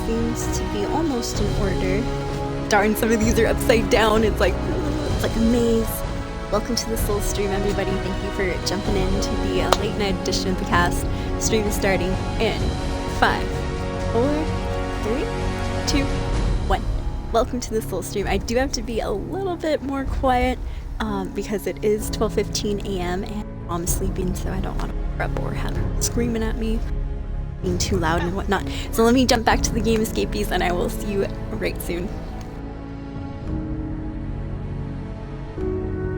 seems to be almost in order. Darn, some of these are upside down. It's like a maze. Welcome to the Soul stream, everybody. Thank you for jumping into the late night edition of the cast. Stream is starting in 5, 4, 3, 2, 1. Welcome to the Soul stream. I do have to be a little bit more quiet because it is 12:15 a.m. and I'm sleeping, so I don't want to wake up or have her screaming at me, being too loud and whatnot. So let me jump back to the game escapees and I will see you right soon.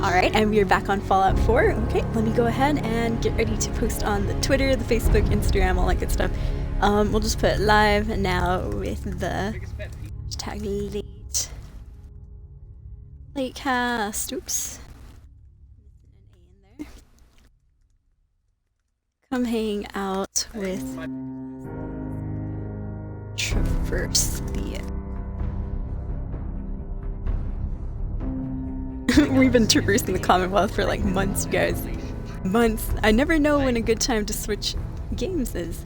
Alright, and we are back on Fallout 4. Okay, let me go ahead and get ready to post on the Twitter, the Facebook, Instagram, all that good stuff. We'll just put live now with the hashtag late cast. Oops. Come hang out with Traverse the We've been traversing the Commonwealth for like months, you guys. Months. I never know when a good time to switch games is.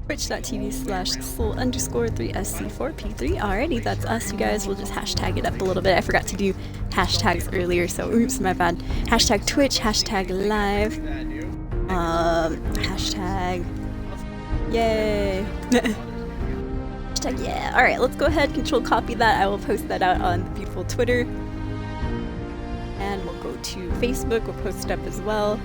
Twitch.tv/soul_3sc4p3. Alrighty, that's us, you guys. We'll just hashtag it up a little bit. I forgot to do hashtags earlier, so oops, my bad. Hashtag Twitch, hashtag live. Hashtag yay. Hashtag yeah. Alright, let's go ahead, control copy that. I will post that out on the beautiful Twitter. And we'll go to Facebook, we'll post it up as well.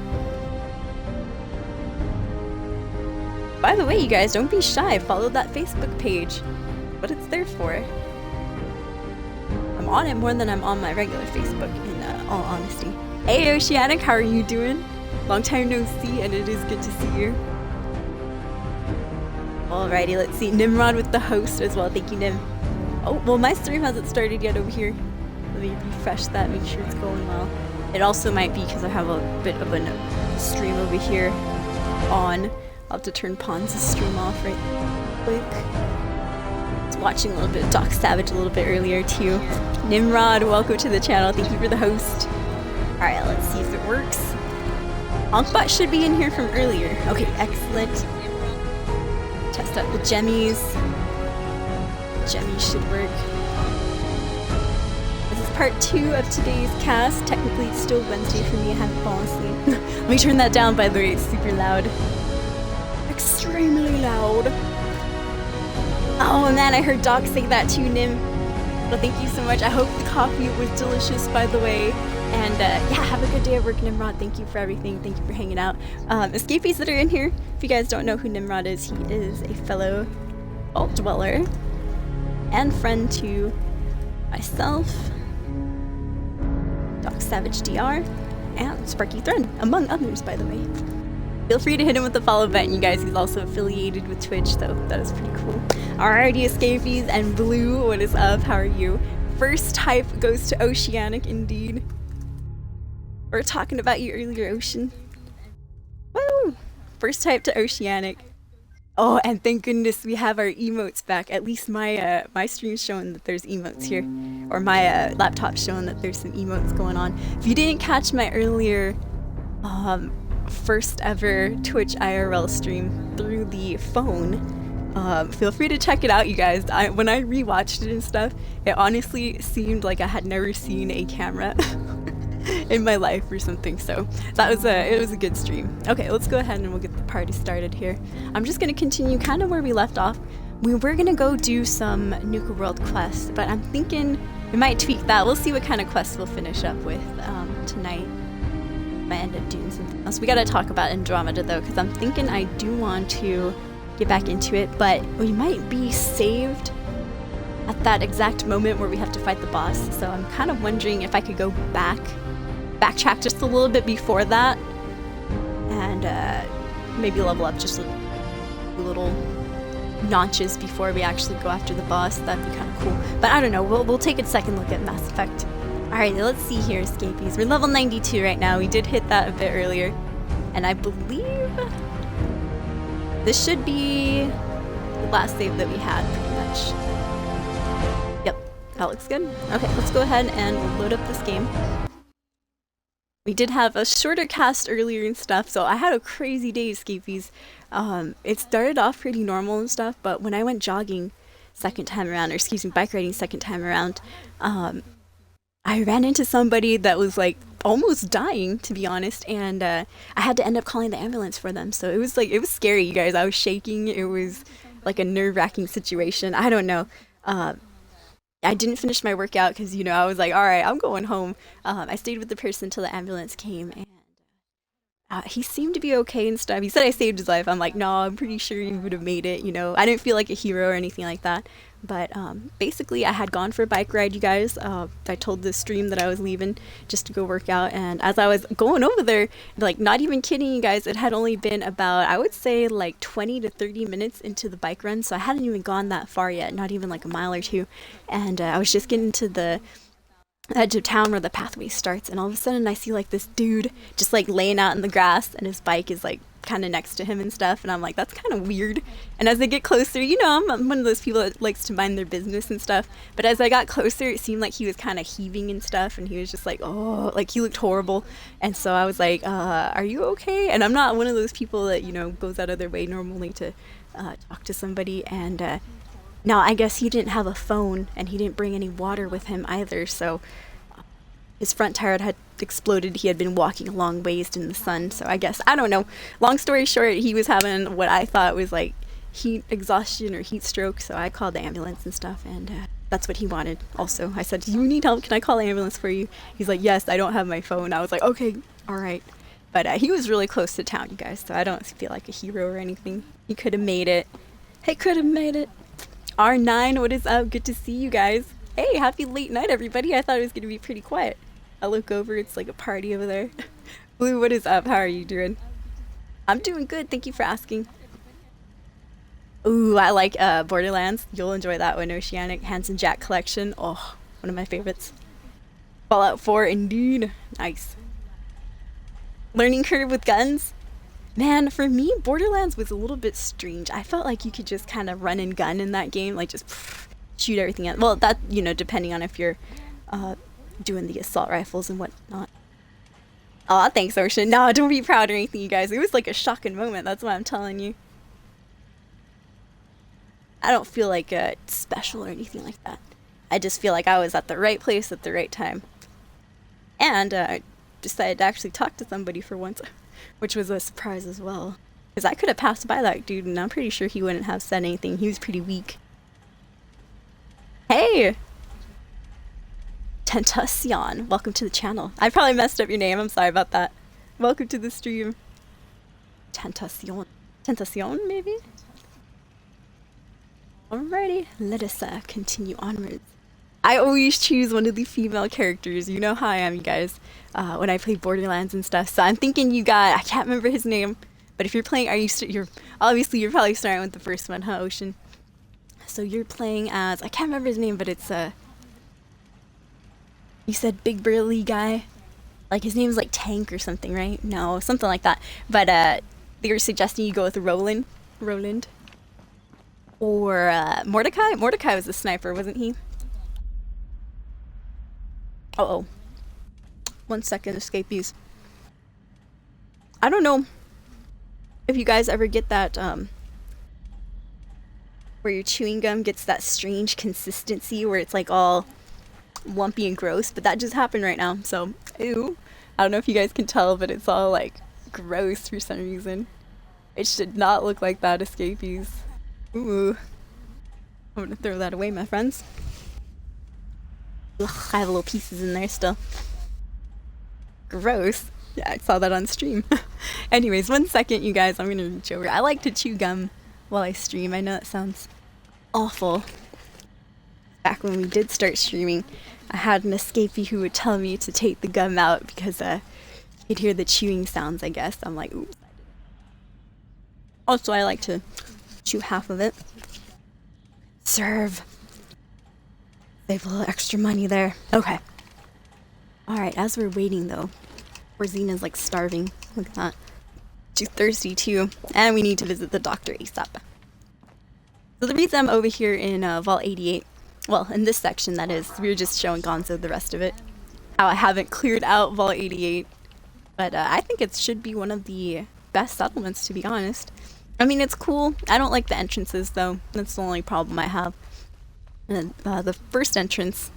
By the way, you guys, don't be shy. Follow that Facebook page. What it's there for. I'm on it more than I'm on my regular Facebook, in all honesty. Hey, Oceanic, how are you doing? Long time no see, and it is good to see you. Alrighty, let's see. Nimrod with the host as well. Thank you, Nim. Oh, well, my stream hasn't started yet over here. Let me refresh that, make sure it's going well. It also might be because I have a bit of a stream over here on. I'll have to turn Pons' stream off right quick. I was watching a little bit of Doc Savage a little bit earlier too. Nimrod, welcome to the channel. Thank you for the host. Alright, let's see if it works. Honkbot should be in here from earlier. Okay, excellent. Test out the Jemmies. Jemmies should work. This is part 2 of today's cast. Technically it's still Wednesday for me. I haven't fallen asleep. Let me turn that down, by the way. It's super loud. Extremely loud. Oh man, I heard Doc say that too, Nim. Well, thank you so much. I hope the coffee was delicious, by the way. And yeah, have a good day at work, Nimrod. Thank you for everything. Thank you for hanging out. Escapees that are in here, if you guys don't know who Nimrod is, he is a fellow vault dweller and friend to myself, Doc Savage DR, and Sparky Thread, among others, by the way. Feel free to hit him with the follow button, you guys. He's also affiliated with Twitch, so that is pretty cool. Alrighty, Escapees and Blue, what is up? How are you? First type goes to Oceanic, indeed. We were talking about you earlier, Ocean. Woo! First type to Oceanic. Oh, and thank goodness we have our emotes back. At least my my stream's showing that there's emotes here. Or my laptop's showing that there's some emotes going on. If you didn't catch my earlier first ever Twitch IRL stream through the phone, feel free to check it out, you guys. When I rewatched it and stuff, it honestly seemed like I had never seen a camera in my life or something, so that was it was a good stream. Okay, let's go ahead and we'll get the party started here. I'm just gonna continue kind of where we left off. We were gonna go do some Nuka World quests, but I'm thinking we might tweak that. We'll see what kind of quests we'll finish up with tonight. Might end up doing something else. We gotta talk about Andromeda though, because I'm thinking I do want to get back into it, but we might be saved at that exact moment where we have to fight the boss, so I'm kind of wondering if I could go backtrack just a little bit before that and maybe level up just a little notches before we actually go after the boss. That'd be kind of cool, but I don't know, we'll take a second look at Mass Effect. Alright, let's see here, Escapees. We're level 92 right now. We did hit that a bit earlier, and I believe this should be the last save that we had, pretty much. Yep, that looks good. Okay, let's go ahead and load up this game. We did have a shorter cast earlier and stuff, so I had a crazy day, Scapies. It started off pretty normal and stuff, but when I went jogging second time around, or excuse me, bike riding second time around, um, I ran into somebody that was like almost dying, to be honest, and I had to end up calling the ambulance for them. So it was scary, you guys. I was shaking. It was like a nerve-wracking situation. I don't know. Uh, I didn't finish my workout because I was like, all right, I'm going home. I stayed with the person till the ambulance came, and he seemed to be okay and stuff. He said I saved his life. I'm like, no, I'm pretty sure he would have made it. I didn't feel like a hero or anything like that. But basically, I had gone for a bike ride, you guys. I told the stream that I was leaving just to go work out. And as I was going over there, like, not even kidding you guys, it had only been about, I would say, like 20 to 30 minutes into the bike run. So I hadn't even gone that far yet, not even like a mile or two. And I was just getting to the edge of town where the pathway starts, and all of a sudden I see like this dude just like laying out in the grass, and his bike is like kind of next to him and stuff, and I'm like, that's kind of weird. And as I get closer, I'm one of those people that likes to mind their business and stuff, but as I got closer, it seemed like he was kind of heaving and stuff, and he was just like, oh, like he looked horrible. And so I was like, are you okay? And I'm not one of those people that goes out of their way normally to talk to somebody. And now, I guess he didn't have a phone, and he didn't bring any water with him either, so his front tire had exploded. He had been walking a long ways in the sun, so I guess, I don't know. Long story short, he was having what I thought was like heat exhaustion or heat stroke, so I called the ambulance and stuff, and that's what he wanted. Also, I said, do you need help? Can I call the ambulance for you? He's like, yes, I don't have my phone. I was like, okay, all right. But he was really close to town, you guys, so I don't feel like a hero or anything. He could have made it. He could have made it. R9, what is up? Good to see you guys. Hey, happy late night, everybody. I thought it was going to be pretty quiet. I look over, it's like a party over there. Blue, what is up? How are you doing? I'm doing good. Thank you for asking. Ooh, I like Borderlands. You'll enjoy that one. Oceanic Handsome Jack Collection. Oh, one of my favorites. Fallout 4, indeed. Nice. Learning curve with guns? Man, for me, Borderlands was a little bit strange. I felt like you could just kind of run and gun in that game, like just shoot everything out. Well, that, depending on if you're doing the assault rifles and whatnot. Aw, thanks, Ocean. No, don't be proud or anything, you guys. It was like a shocking moment, that's what I'm telling you. I don't feel like special or anything like that. I just feel like I was at the right place at the right time. And I decided to actually talk to somebody for once, which was a surprise as well. Because I could have passed by that dude, and I'm pretty sure he wouldn't have said anything. He was pretty weak. Hey! Tentacion, welcome to the channel. I probably messed up your name, I'm sorry about that. Welcome to the stream. Tentacion. Tentacion, maybe? Alrighty, let us continue onwards. I always choose one of the female characters. You know how I am, you guys, when I play Borderlands and stuff. So I'm thinking I can't remember his name, but if you're playing, you're probably starting with the first one, huh, Ocean? So you're playing as, I can't remember his name, but it's you said big burly guy, like his name's like Tank or something, right? No, something like that. But they were suggesting you go with Roland, or Mordecai. Mordecai was the sniper, wasn't he? Uh-oh. 1 second, escapees. I don't know if you guys ever get that where your chewing gum gets that strange consistency where it's like all lumpy and gross, but that just happened right now, so ew. I don't know if you guys can tell, but it's all like gross for some reason. It should not look like that, escapees. Ooh. I'm gonna throw that away, my friends. Ugh, I have little pieces in there still. Gross. Yeah, I saw that on stream. Anyways, 1 second, you guys. I'm gonna reach over. I like to chew gum while I stream. I know that sounds awful. Back when we did start streaming, I had an escapee who would tell me to take the gum out because you'd hear the chewing sounds, I guess. I'm like, oops. Also, I like to chew half of it. Serve. Save a little extra money there. Okay. Alright, as we're waiting though, poor Xena's like starving. Look at that. She's thirsty too. And we need to visit the doctor ASAP. So the reason I'm over here in Vault 88, well, in this section that is, we were just showing Gonzo the rest of it. How I haven't cleared out Vault 88. But I think it should be one of the best settlements, to be honest. I mean, it's cool. I don't like the entrances, though. That's the only problem I have. And the first entrance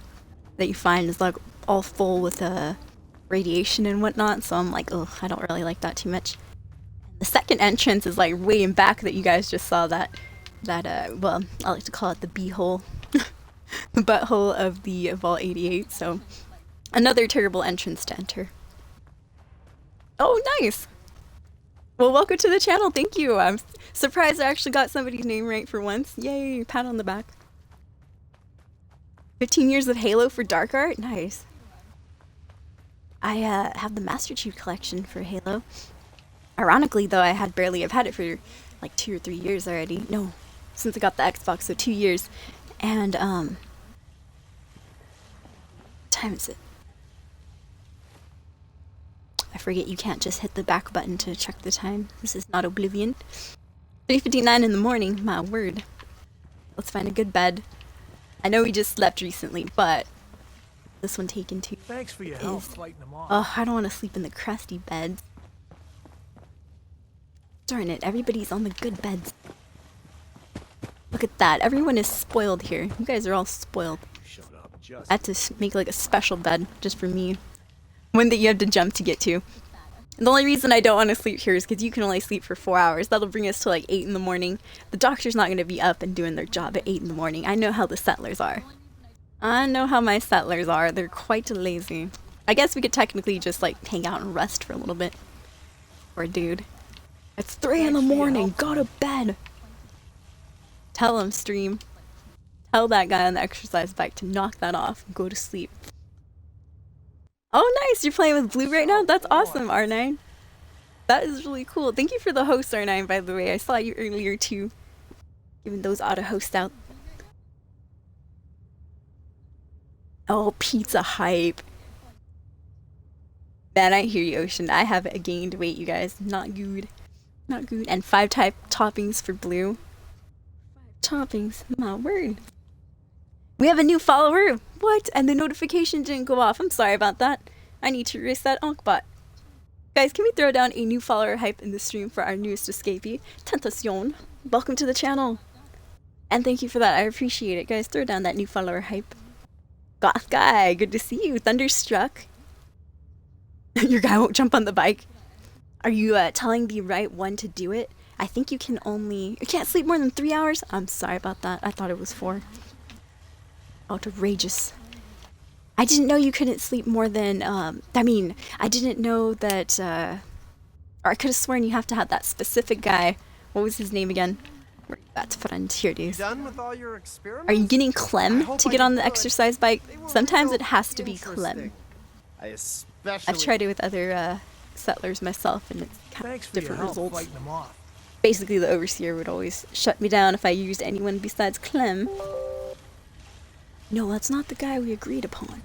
that you find is like all full with radiation and whatnot, so I'm like, ugh, I don't really like that too much. The second entrance is like way in back that you guys just saw that well, I like to call it the beehole, the butthole of the Vault 88. So another terrible entrance to enter. Oh, nice. Well, welcome to the channel. Thank you. I'm surprised I actually got somebody's name right for once. Yay! Pat on the back. 15 years of Halo for Dark Art. Nice. I have the Master Chief collection for Halo. Ironically, though, I've had it for like 2 or 3 years already. No, since I got the Xbox, so 2 years. And what time is it? I forget you can't just hit the back button to check the time. This is not Oblivion. 3:59 in the morning, my word. Let's find a good bed. I know we just slept recently, but this one taken too. Thanks for your help fighting them off. Oh, I don't want to sleep in the crusty beds. Darn it, everybody's on the good beds. Look at that, everyone is spoiled here. You guys are all spoiled. Shut up, just. I had to make like a special bed just for me. One that you have to jump to get to. And the only reason I don't want to sleep here is because you can only sleep for 4 hours. That'll bring us to like 8 in the morning. The doctor's not going to be up and doing their job at 8 in the morning. I know how the settlers are. I know how my settlers are. They're quite lazy. I guess we could technically just like hang out and rest for a little bit. Or dude. It's 3 in the morning. Go to bed. Tell him, stream. Tell that guy on the exercise bike to knock that off and go to sleep. Oh, nice! You're playing with Blue right now? That's awesome, R9. That is really cool. Thank you for the host, R9, by the way. I saw you earlier, too. Giving those auto-hosts out. Oh, pizza hype. Man, I hear you, Ocean. I have gained weight, you guys. Not good. Not good. And 5 toppings for Blue. 5 toppings. My word. We have a new follower! What? And the notification didn't go off. I'm sorry about that. I need to erase that Ankbot. Guys, can we throw down a new follower hype in the stream for our newest escapee? Tentacion. Welcome to the channel. And thank you for that. I appreciate it. Guys, throw down that new follower hype. Goth guy, good to see you. Thunderstruck. Your guy won't jump on the bike. Are you telling the right one to do it? I think you can only... You can't sleep more than 3 hours? I'm sorry about that. I thought it was 4. Outrageous. I didn't know you couldn't sleep more than, I mean, I didn't know that, or I could have sworn you have to have that specific guy. What was his name again? Where you at, friend? Here it is. Done with all your experiments? Are you getting Clem to get on the exercise bike? Sometimes it has to be Clem. I've tried it with other settlers myself, and it's kind of different results. Basically, the overseer would always shut me down if I used anyone besides Clem. No, that's not the guy we agreed upon.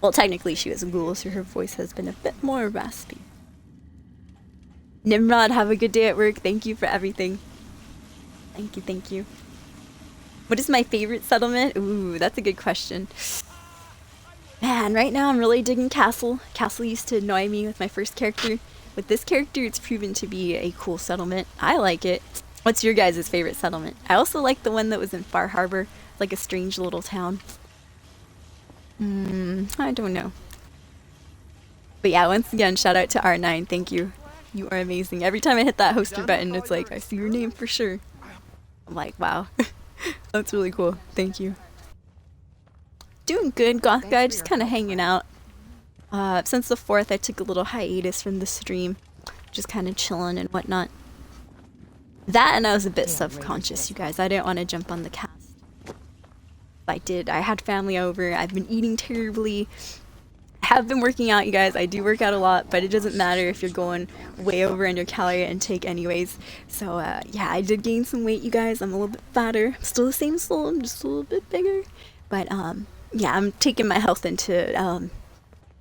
Well, technically she was a ghoul, so her voice has been a bit more raspy. Nimrod, have a good day at work. Thank you for everything. Thank you, thank you. What is my favorite settlement? Ooh, that's a good question. Man, right now I'm really digging Castle. Castle used to annoy me with my first character. With this character, it's proven to be a cool settlement. I like it. What's your guys' favorite settlement? I also like the one that was in Far Harbor. Like a strange little town. I don't know. But yeah, once again, shout out to R9. Thank you. You are amazing. Every time I hit that hoster button, it's like, I see your name for sure. I'm like, wow. That's really cool. Thank you. Doing good, Goth guy. Just kind of hanging out. Since the 4th, I took a little hiatus from the stream. Just kind of chilling and whatnot. That and I was a bit subconscious, you guys. I didn't want to jump on the cast. I had family over. I've been eating terribly. I have been working out, you guys. I do work out a lot, but it doesn't matter if you're going way over on your calorie intake anyways. So yeah, I did gain some weight, you guys. I'm a little bit fatter. I'm still the same soul. I'm just a little bit bigger. But yeah, I'm taking my health into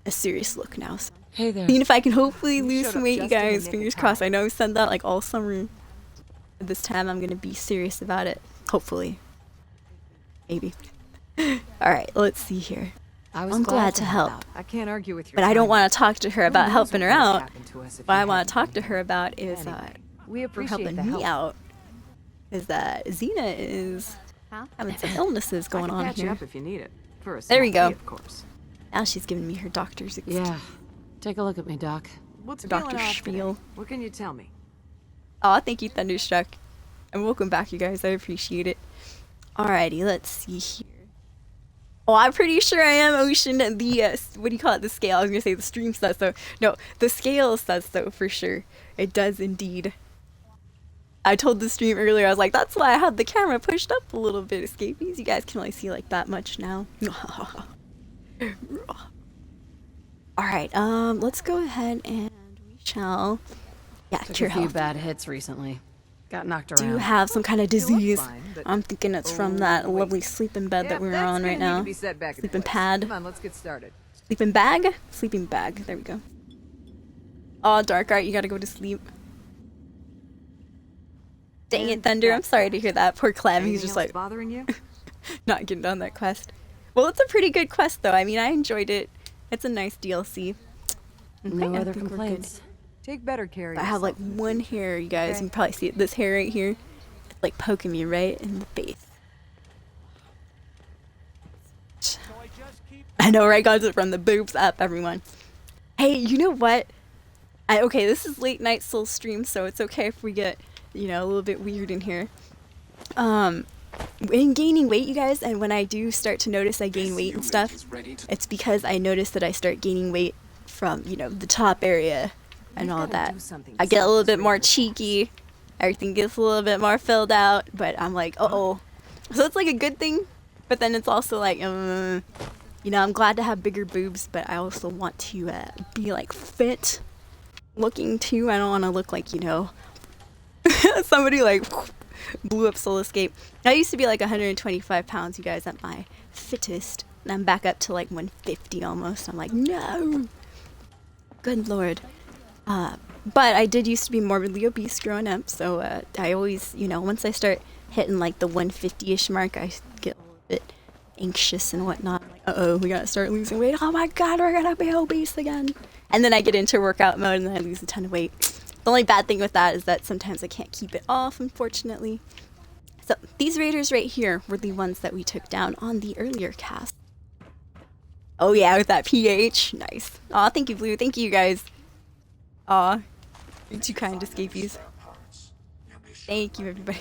a serious look now. So. Hey there. Seeing if I can hopefully lose some weight, you guys. Fingers crossed. I know I've said that like all summer. But this time I'm going to be serious about it. Hopefully. Maybe. Alright, let's see here. I'm glad to help. I can't argue with your But I don't timing. want to talk to her Who about knows helping what her would've out. happened to us if What you I want to hadn't talk to been her here. about is Anyway, we for appreciate helping the me help. out. Is that Xena is having some illnesses I going can on catch you here. up if you need it. For a There we small go. fee, of course. Now she's giving me her doctor's Yeah. Take a look at me, Doc. What's Dr. feeling off Spiel. today? What can you tell me? Oh, thank you, Thunderstruck. And welcome back, you guys. I appreciate it. Alrighty, let's see here. Oh, I'm pretty sure I am, Ocean. The, what do you call it? The scale. I was going to say the stream says so. No, the scale says so for sure. It does indeed. I told the stream earlier, I was like, that's why I had the camera pushed up a little bit, escapees. You guys can only see like that much now. Alright, let's go ahead and we shall... Yeah, Took cure a few health. bad hits recently. Got knocked Do you around. have some kind of You look disease? fine, but- I'm thinking it's from that lovely sleeping bed that we're on right now. Sleeping pad. Come on, let's get started. Sleeping bag? Sleeping bag. There we go. Oh, Dark Art, you gotta go to sleep. Dang it, Thunder. I'm sorry to hear that. Poor Clem. He's Anything just else like bothering you? not getting on that quest. Well, it's a pretty good quest though. I mean, I enjoyed it. It's a nice DLC. No I other think we're good. complaints. Take better care of I have like yourself in the one future. hair, you guys. Okay. You can probably see it. This hair right here. It's like poking me right in the face. So I just keep I know, right, guys? From the boobs up, everyone. Hey, you know what? Okay, this is late night soul stream, so it's okay if we get, you know, a little bit weird in here. In gaining weight, you guys, and when I do start to notice I gain weight and stuff, it's because I notice that I start gaining weight from, you know, the top area and You've all gotta that. do something I to get a stop little this bit more weight loss. cheeky. Everything gets a little bit more filled out, but I'm like, uh-oh. So it's like a good thing, but then it's also like, you know, I'm glad to have bigger boobs, but I also want to be like fit looking too. I don't want to look like, you know, somebody like blew up Soul Escape. I used to be like 125 pounds, you guys, at my fittest, and I'm back up to like 150 almost. I'm like, no. Good lord. But I did used to be morbidly obese growing up, so I always, you know, once I start hitting like the 150-ish mark, I get a little bit anxious and whatnot. I'm like, uh-oh, we gotta start losing weight. Oh my god, we're gonna be obese again. And then I get into workout mode and then I lose a ton of weight. The only bad thing with that is that sometimes I can't keep it off, unfortunately. So these raiders right here were the ones that we took down on the earlier cast. Oh yeah, with that pH. Nice. Aw, thank you, Blue. Thank you, guys. Aw, you're too kind, escapees. Thank you, everybody.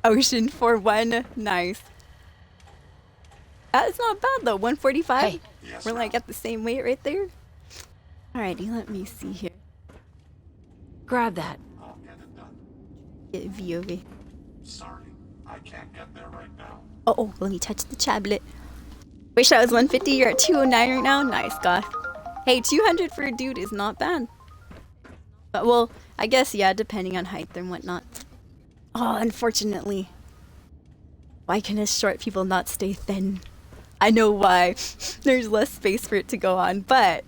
Ocean for one. Nice. That is not bad though. 145. Hey. We're like at the same weight right there. Alrighty, let me see here. Grab that. Get VOV. Sorry, I can't get there right now. Oh, let me touch the tablet. Wish I was 150. You're at 209 right now. Nice, goth. Hey, 200 for a dude is not bad. But well, I guess yeah, depending on height and whatnot. Oh, unfortunately. Why can us short people not stay thin? I know why. There's less space for it to go on, but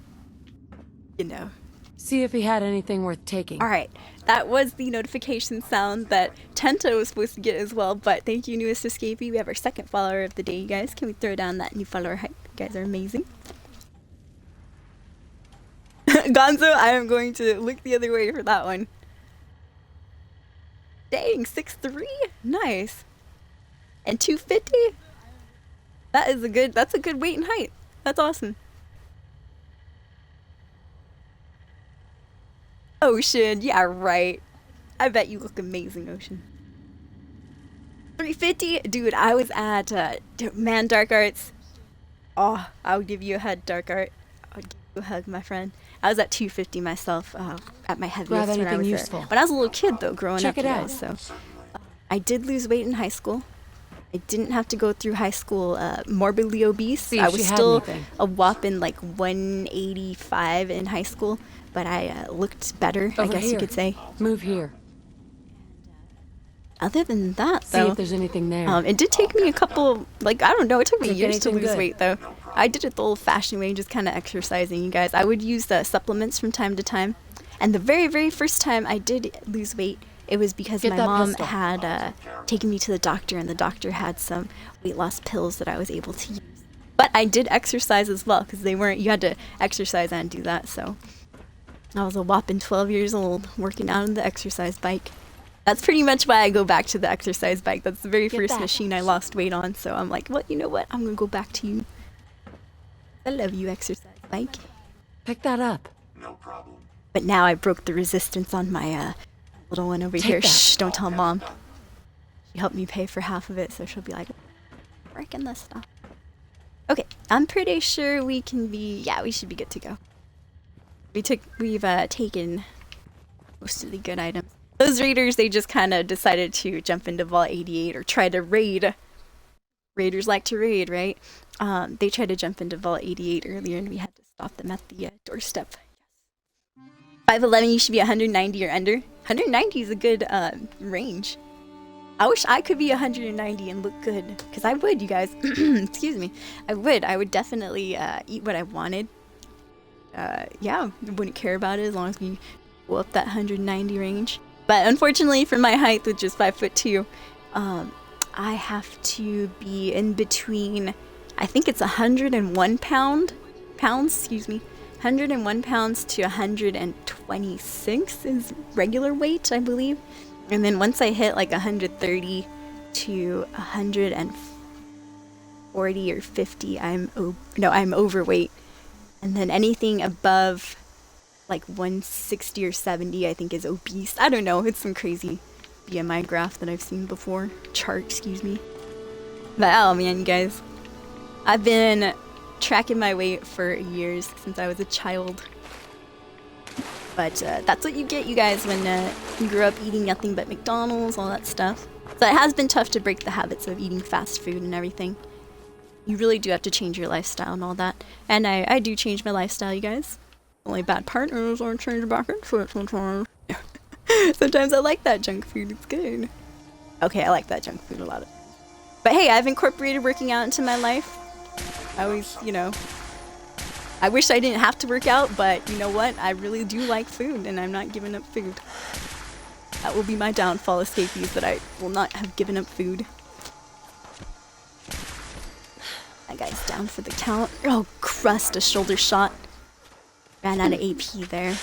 you know. See if he had anything worth taking. Alright, that was the notification sound that Tenta was supposed to get as well, but thank you, newest escapee. We have our second follower of the day, you guys. Can we throw down that new follower hype? You guys are amazing. Gonzo, I am going to look the other way for that one. Dang, 6'3"? Nice. And 250? That's a good weight and height. That's awesome. Ocean, yeah, right. I bet you look amazing, Ocean. 350? Dude, I was at, man, Dark Arts. Oh, I would give you a hug, Dark Art. I would give you a hug, my friend. I was at 250 myself, at my heaviest Grab when I anything was useful. there. When I was a little kid, though, growing Check up, it you out. guys, so. I did lose weight in high school. I didn't have to go through high school morbidly obese. See I if was she had still anything. a whopping like 185 in high school, but I looked better, I Over guess you here. could say. Move here. Other than that, See though, if there's anything there. it did take me a couple, like, I don't know, it took me Take years to anything lose good. weight, though. I did it the old-fashioned way, just kind of exercising, you guys. I would use supplements from time to time. And the very, very first time I did lose weight, it was because Get my that mom pistol. had taken me to the doctor, and the doctor had some weight loss pills that I was able to use. But I did exercise as well, because you had to exercise and do that, so I was a whopping 12 years old working out on the exercise bike. That's pretty much why I go back to the exercise bike. That's the very first that. machine I lost weight on, so I'm like, well, you know what? I'm gonna go back to you. I love you, exercise bike. Pick that up. No problem. But now I broke the resistance on my little one over Take here. that. Shh, don't tell mom. She helped me pay for half of it, so she'll be like, breaking this stuff. Okay, I'm pretty sure we can be, yeah, we should be good to go. We've taken most of the good items. Those raiders, they just kind of decided to jump into Vault 88 or try to raid. Raiders like to raid, right? They tried to jump into Vault 88 earlier, and we had to stop them at the doorstep. 5'11", you should be 190 or under. 190 is a good range. I wish I could be 190 and look good, because I would, you guys. Excuse me. I would definitely eat what I wanted. Yeah, wouldn't care about it as long as we go up that 190 range. But unfortunately, for my height, which is 5'2", I have to be in between, I think it's 101 pounds, 101 pounds to 126 is regular weight, I believe. And then once I hit like 130 to 140 or 50, I'm overweight. And then anything above like 160 or 70, I think is obese. I don't know, it's some crazy BMI graph that I've seen before. Chart, excuse me. But oh man, you guys, I've been tracking my weight for years, since I was a child. But that's what you get, you guys, when you grew up eating nothing but McDonald's, all that stuff. So it has been tough to break the habits of eating fast food and everything. You really do have to change your lifestyle and all that. And I do change my lifestyle, you guys. Only bad partners aren't changed back into it sometimes. Sometimes I like that junk food, it's good. Okay, I like that junk food a lot. But hey, I've incorporated working out into my life. I always, I wish I didn't have to work out, but you know what? I really do like food, and I'm not giving up food. That will be my downfall, escapees, that I will not have given up food. That guy's down for the count. Oh, crust, a shoulder shot. Ran out of AP there.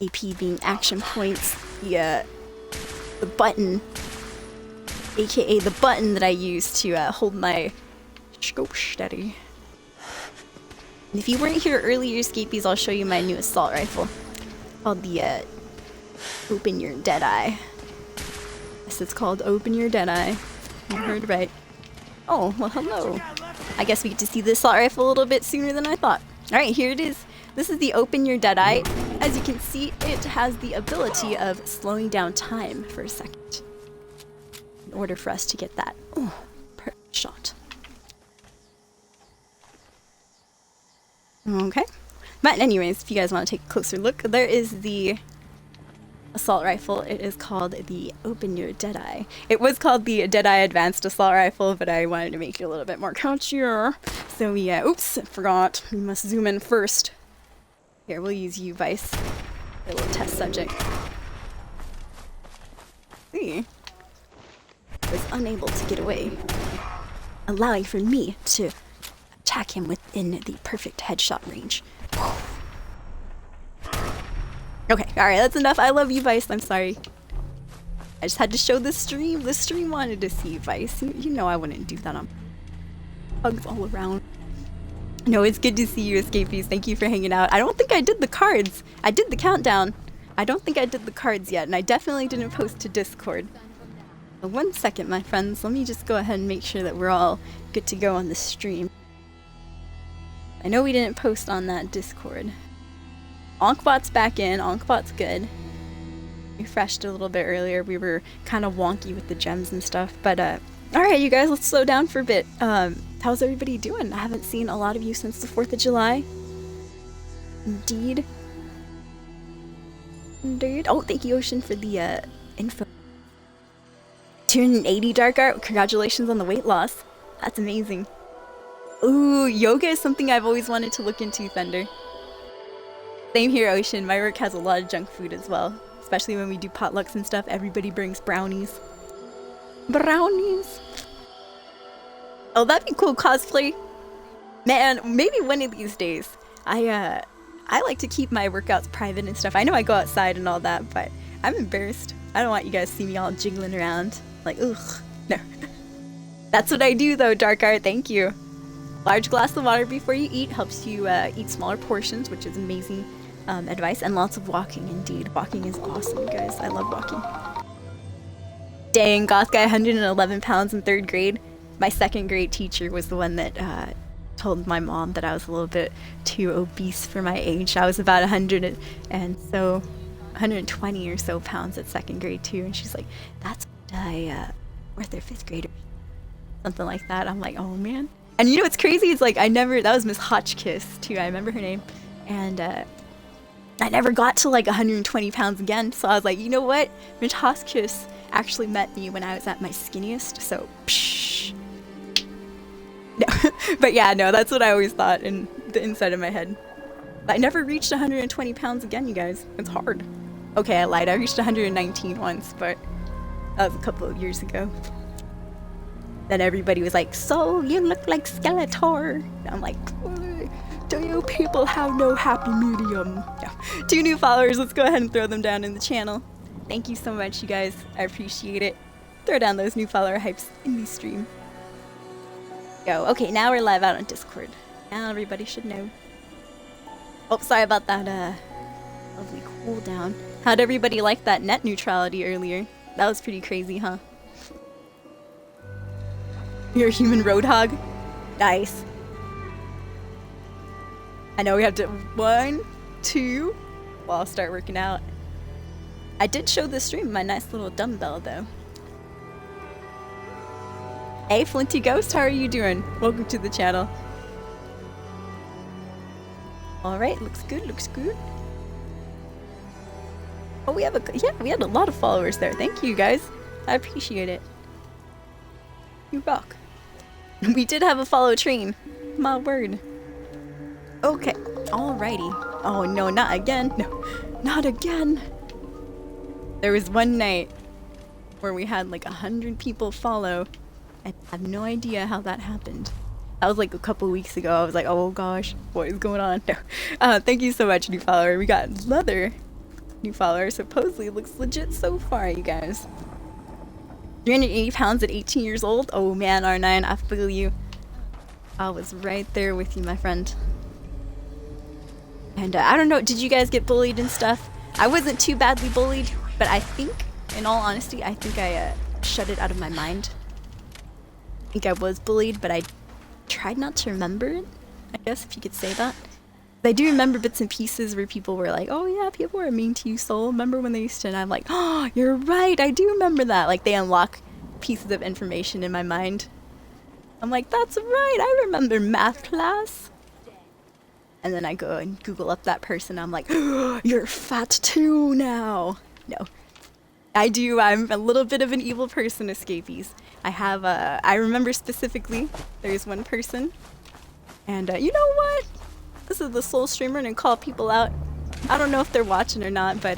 AP being action points. The button, aka the button that I use to hold my scope steady. And if you weren't here earlier, escapees, I'll show you my new assault rifle. Called the Open Your Deadeye. Yes, it's called Open Your Deadeye. You heard right. Oh, well, hello. I guess we get to see the assault rifle a little bit sooner than I thought. Alright, here it is. This is the Open Your Deadeye. As you can see, it has the ability of slowing down time for a second, in order for us to get that perfect shot. Okay. But anyways, if you guys want to take a closer look, there is the assault rifle. It is called the Open Your Deadeye. It was called the Deadeye Advanced Assault Rifle, but I wanted to make it a little bit more catchier. So we, oops, forgot. We must zoom in first. Here, we'll use you, Vice. A little test subject. See? Was unable to get away, allowing for me to attack him within the perfect headshot range. Okay, alright, that's enough. I love you, Vice. I'm sorry. I just had to show the stream. The stream wanted to see Vice. You know I wouldn't do that on hugs all around. No, it's good to see you, escapees. Thank you for hanging out. I don't think I did the cards. I did the countdown. I don't think I did the cards yet, and I definitely didn't post to Discord. But 1 second, my friends. Let me just go ahead and make sure that we're all good to go on the stream. I know we didn't post on that Discord. Onkbot's back in. Onkbot's good. Refreshed a little bit earlier. We were kind of wonky with the gems and stuff. But, alright, you guys, let's slow down for a bit. How's everybody doing? I haven't seen a lot of you since the 4th of July. Indeed. Indeed. Oh, thank you, Ocean, for the, info. 280 dark art. Congratulations on the weight loss. That's amazing. Ooh, yoga is something I've always wanted to look into, Thunder. Same here, Ocean. My work has a lot of junk food as well, especially when we do potlucks and stuff. Everybody brings brownies. Brownies. Oh, that'd be cool cosplay. Man, maybe one of these days. I like to keep my workouts private and stuff. I know I go outside and all that, but I'm embarrassed. I don't want you guys to see me all jiggling around. Like, ugh. No. That's what I do though, Dark Art. Thank you. Large glass of water before you eat helps you eat smaller portions, which is amazing advice. And lots of walking, indeed. Walking is awesome, you guys. I love walking. Dang, Goth Guy, 111 pounds in 3rd grade. My 2nd grade teacher was the one that told my mom that I was a little bit too obese for my age. I was about 120 or so pounds at 2nd grade too. And she's like, that's worth their 5th grader. Something like that. I'm like, oh man. And you know what's crazy? It's like that was Miss Hotchkiss too. I remember her name. And I never got to like 120 pounds again. So I was like, you know what? Miss Hotchkiss actually met me when I was at my skinniest. So, psh. No. But yeah, no, that's what I always thought in the inside of my head. But I never reached 120 pounds again, you guys. It's hard. Okay, I lied. I reached 119 once, but that was a couple of years ago. Then everybody was like, so you look like Skeletor. And I'm like, do you people have no happy medium? No. 2 new followers. Let's go ahead and throw them down in the channel. Thank you so much, you guys. I appreciate it. Throw down those new follower hypes in the stream. Go. Okay, now we're live out on Discord. Now everybody should know. Oh, sorry about that lovely cooldown. How'd everybody like that net neutrality earlier? That was pretty crazy, huh? You're a human roadhog? Nice. I know we have to 1, 2. Well, I'll start working out. I did show the stream my nice little dumbbell though. Hey Flinty Ghost, how are you doing? Welcome to the channel. Alright, looks good, looks good. Oh, we had a lot of followers there. Thank you guys. I appreciate it. You rock. We did have a follow train. My word. Okay, alrighty. Oh no, not again. No, not again. There was one night where we had like 100 people follow. I have no idea how that happened. That was like a couple weeks ago. I was like, oh gosh, what is going on? No. Thank you so much, new follower. We got leather new follower. Supposedly looks legit so far, you guys. 380 pounds at 18 years old. Oh man, R9, I feel you. I was right there with you, my friend. And I don't know, did you guys get bullied and stuff? I wasn't too badly bullied, but I think, in all honesty, I think I shut it out of my mind. I think I was bullied, but I tried not to remember it, I guess, if you could say that. I do remember bits and pieces where people were like, oh yeah, people were mean to you, Soul. Remember when they used to? And I'm like, oh, you're right, I do remember that. Like, they unlock pieces of information in my mind. I'm like, that's right, I remember math class. And then I go and Google up that person. I'm like, oh, you're fat too now. No. I do, I'm a little bit of an evil person, escapees. I remember specifically, there's one person. And you know what? This is the Soul streamer and call people out. I don't know if they're watching or not, but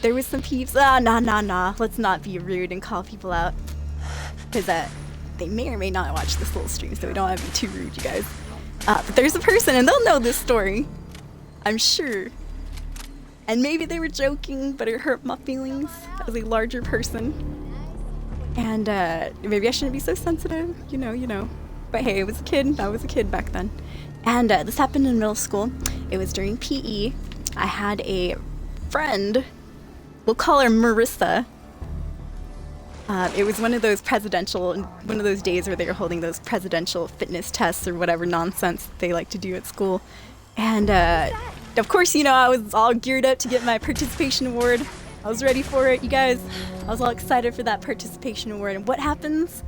there was some peeps. Nah. Let's not be rude and call people out. Because they may or may not watch the Soul stream, so we don't have to be too rude, you guys. But there's a person, and they'll know this story. I'm sure. And maybe they were joking, but it hurt my feelings as a larger person. And maybe I shouldn't be so sensitive, you know. But hey, I was a kid back then. And this happened in middle school. It was during PE. I had a friend, we'll call her Marissa. It was one of those days where they were holding those presidential fitness tests or whatever nonsense they like to do at school. And of course, you know, I was all geared up to get my participation award. I was ready for it, you guys. I was all excited for that participation award. And what happens?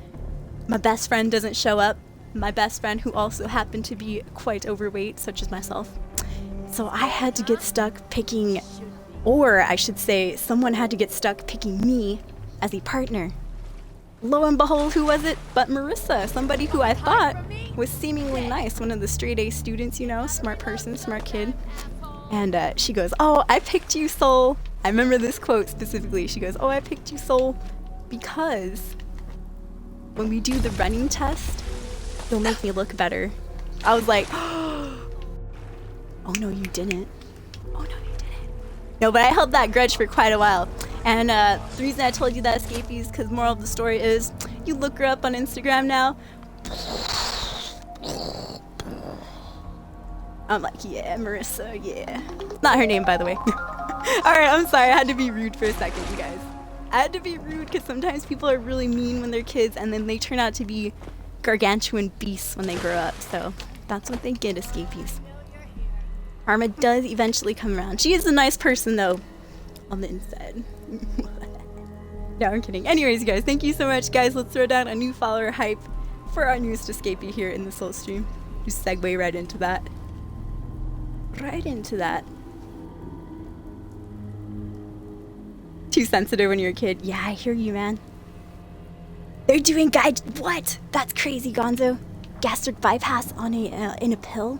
My best friend doesn't show up. My best friend, who also happened to be quite overweight, such as myself. So I had to get stuck picking, or I should say, someone had to get stuck picking me as a partner. Lo and behold, who was it but Marissa, somebody who I thought was seemingly nice, one of the straight A students, you know, smart person, smart kid. And she goes, oh, I picked you, Soul. I remember this quote specifically. She goes, "Oh, I picked you, Soul, because when we do the running test, you'll make me look better." I was like, "Oh no, you didn't. Oh no, you didn't." No, but I held that grudge for quite a while. And the reason I told you that, Escapee, is because moral of the story is, you look her up on Instagram now. I'm like, yeah, Marissa, yeah. Not her name, by the way. Alright, I'm sorry, I had to be rude for a second, you guys. I had to be rude because sometimes people are really mean when they're kids and then they turn out to be gargantuan beasts when they grow up. So that's what they get, Escapees. Karma does eventually come around. She is a nice person, though, on the inside. No, I'm kidding. Anyways, you guys, thank you so much, guys. Let's throw down a new follower hype for our newest Escapee here in the Soul stream. Just segue right into that. Right into that. Too sensitive when you're a kid. Yeah, I hear you, man. They're doing guide. What? That's crazy, Gonzo. Gastric bypass on a in a pill.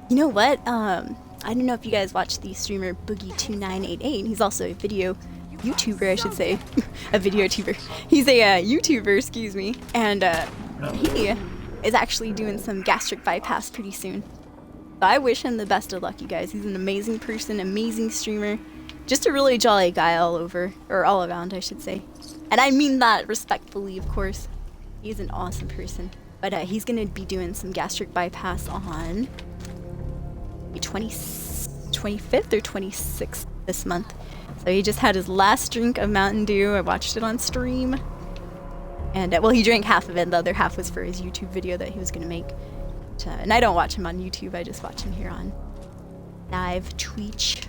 You know what? I don't know if you guys watch the streamer Boogie2988. He's also a video YouTuber, I should say. A video tuber. He's a YouTuber, excuse me. And he is actually doing some gastric bypass pretty soon. So I wish him the best of luck, you guys. He's an amazing person, amazing streamer. Just a really jolly guy all over, or all around, I should say. And I mean that respectfully, of course. He's an awesome person. But he's going to be doing some gastric bypass on the 25th or 26th this month. So he just had his last drink of Mountain Dew. I watched it on stream. And, well, he drank half of it. The other half was for his YouTube video that he was going to make. And I don't watch him on YouTube. I just watch him here on Live Twitch.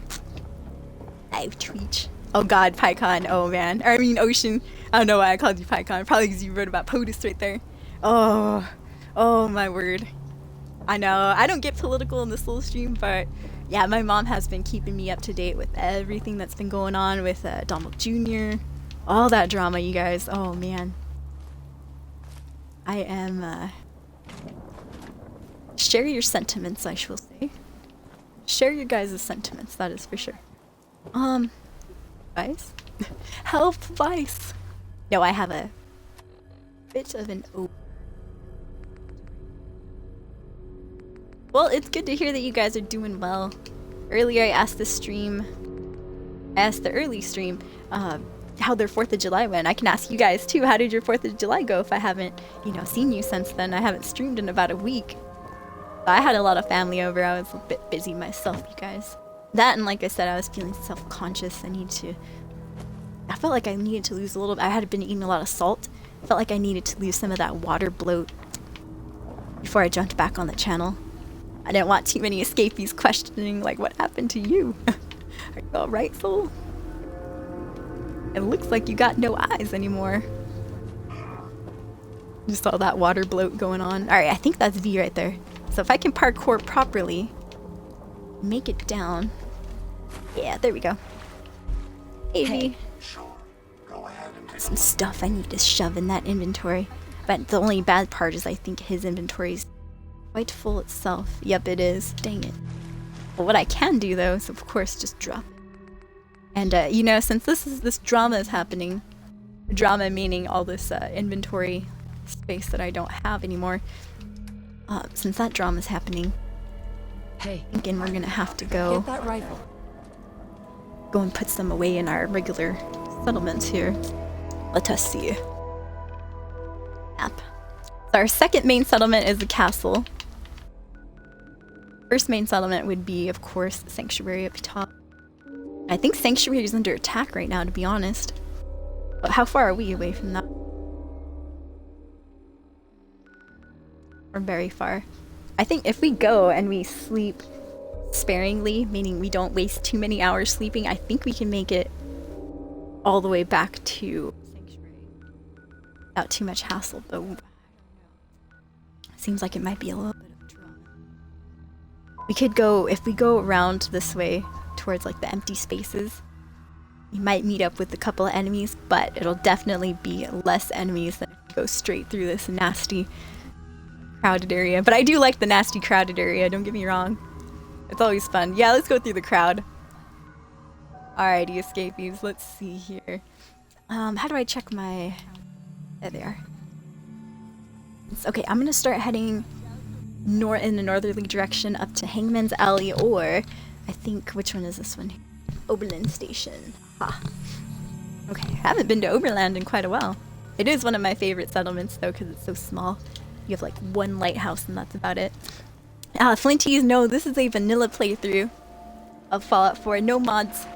Live Twitch. Oh god, PyCon. Oh man. Or I mean Ocean. I don't know why I called you PyCon. Probably because you wrote about POTUS right there. Oh. Oh my word. I know. I don't get political in this little stream, but yeah, my mom has been keeping me up to date with everything that's been going on with Donald Jr. All that drama, you guys. Oh man. I am share your sentiments, I shall say. Share your guys' sentiments, that is for sure. Vice? Help, Vice! No, I have a bit of an Well, it's good to hear that you guys are doing well. Earlier I asked the early stream, how their 4th of July went. I can ask you guys too, how did your 4th of July go if I haven't, seen you since then? I haven't streamed in about a week. I had a lot of family over. I was a bit busy myself, you guys. That, and like I said, I was feeling self-conscious. I felt like I needed to lose a little. I had been eating a lot of salt. I felt like I needed to lose some of that water bloat before I jumped back on the channel. I didn't want too many escapees questioning, like, what happened to you? Are you alright, Soul? It looks like you got no eyes anymore. Just all that water bloat going on. Alright, I think that's V right there. So if I can parkour properly, make it down. Yeah, there we go. Hey, V. Sure. Go ahead and take Some stuff I need to shove in that inventory. But the only bad part is I think his inventory's quite full itself. Yep, it is. Dang it. But what I can do, though, is of course just drop it. And, since this drama is happening, drama meaning all this inventory space that I don't have anymore, since that drama's happening, Hey, thinking we're gonna have to go get that rifle. and put some away in our regular settlements here. Let us see. Map. So our second main settlement is the castle. First main settlement would be, of course, Sanctuary up top. I think Sanctuary is under attack right now, to be honest. But how far are we away from that? We're very far. I think if we go and we sleep sparingly, meaning we don't waste too many hours sleeping, I think we can make it all the way back to Sanctuary without too much hassle, though. Seems like it might be a little bit of drama. We could go, if we go around this way towards like the empty spaces, we might meet up with a couple of enemies, but it'll definitely be less enemies than if we go straight through this nasty crowded area. But I do like the nasty crowded area, don't get me wrong. It's always fun. Yeah, let's go through the crowd. Alrighty, escapees. Let's see here. How do I check my... There they are. Okay, I'm gonna start heading in the northerly direction up to Hangman's Alley, or I think, which one is this one? Oberlin Station. Ha. Okay, I haven't been to Oberland in quite a while. It is one of my favorite settlements though, because it's so small. You have like one lighthouse and that's about it. Flinties, no, this is a vanilla playthrough of Fallout 4. No mods.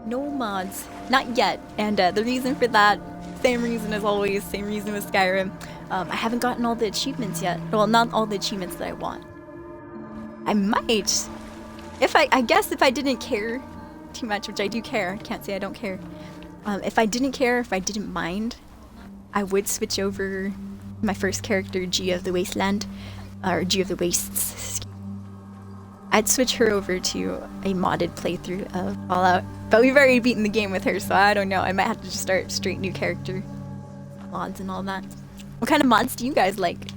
No mods. Not yet. And the reason for that, same reason as always, same reason with Skyrim. I haven't gotten all the achievements yet. Well, not all the achievements that I want. I might. I guess if I didn't care too much, which I do care, can't say I don't care. If I didn't care, if I didn't mind, I would switch over my first character, G of the Wasteland, or G of the Wastes. I'd switch her over to a modded playthrough of Fallout, but we've already beaten the game with her, so I don't know. I might have to just start straight new character mods and all that. What kind of mods do you guys like?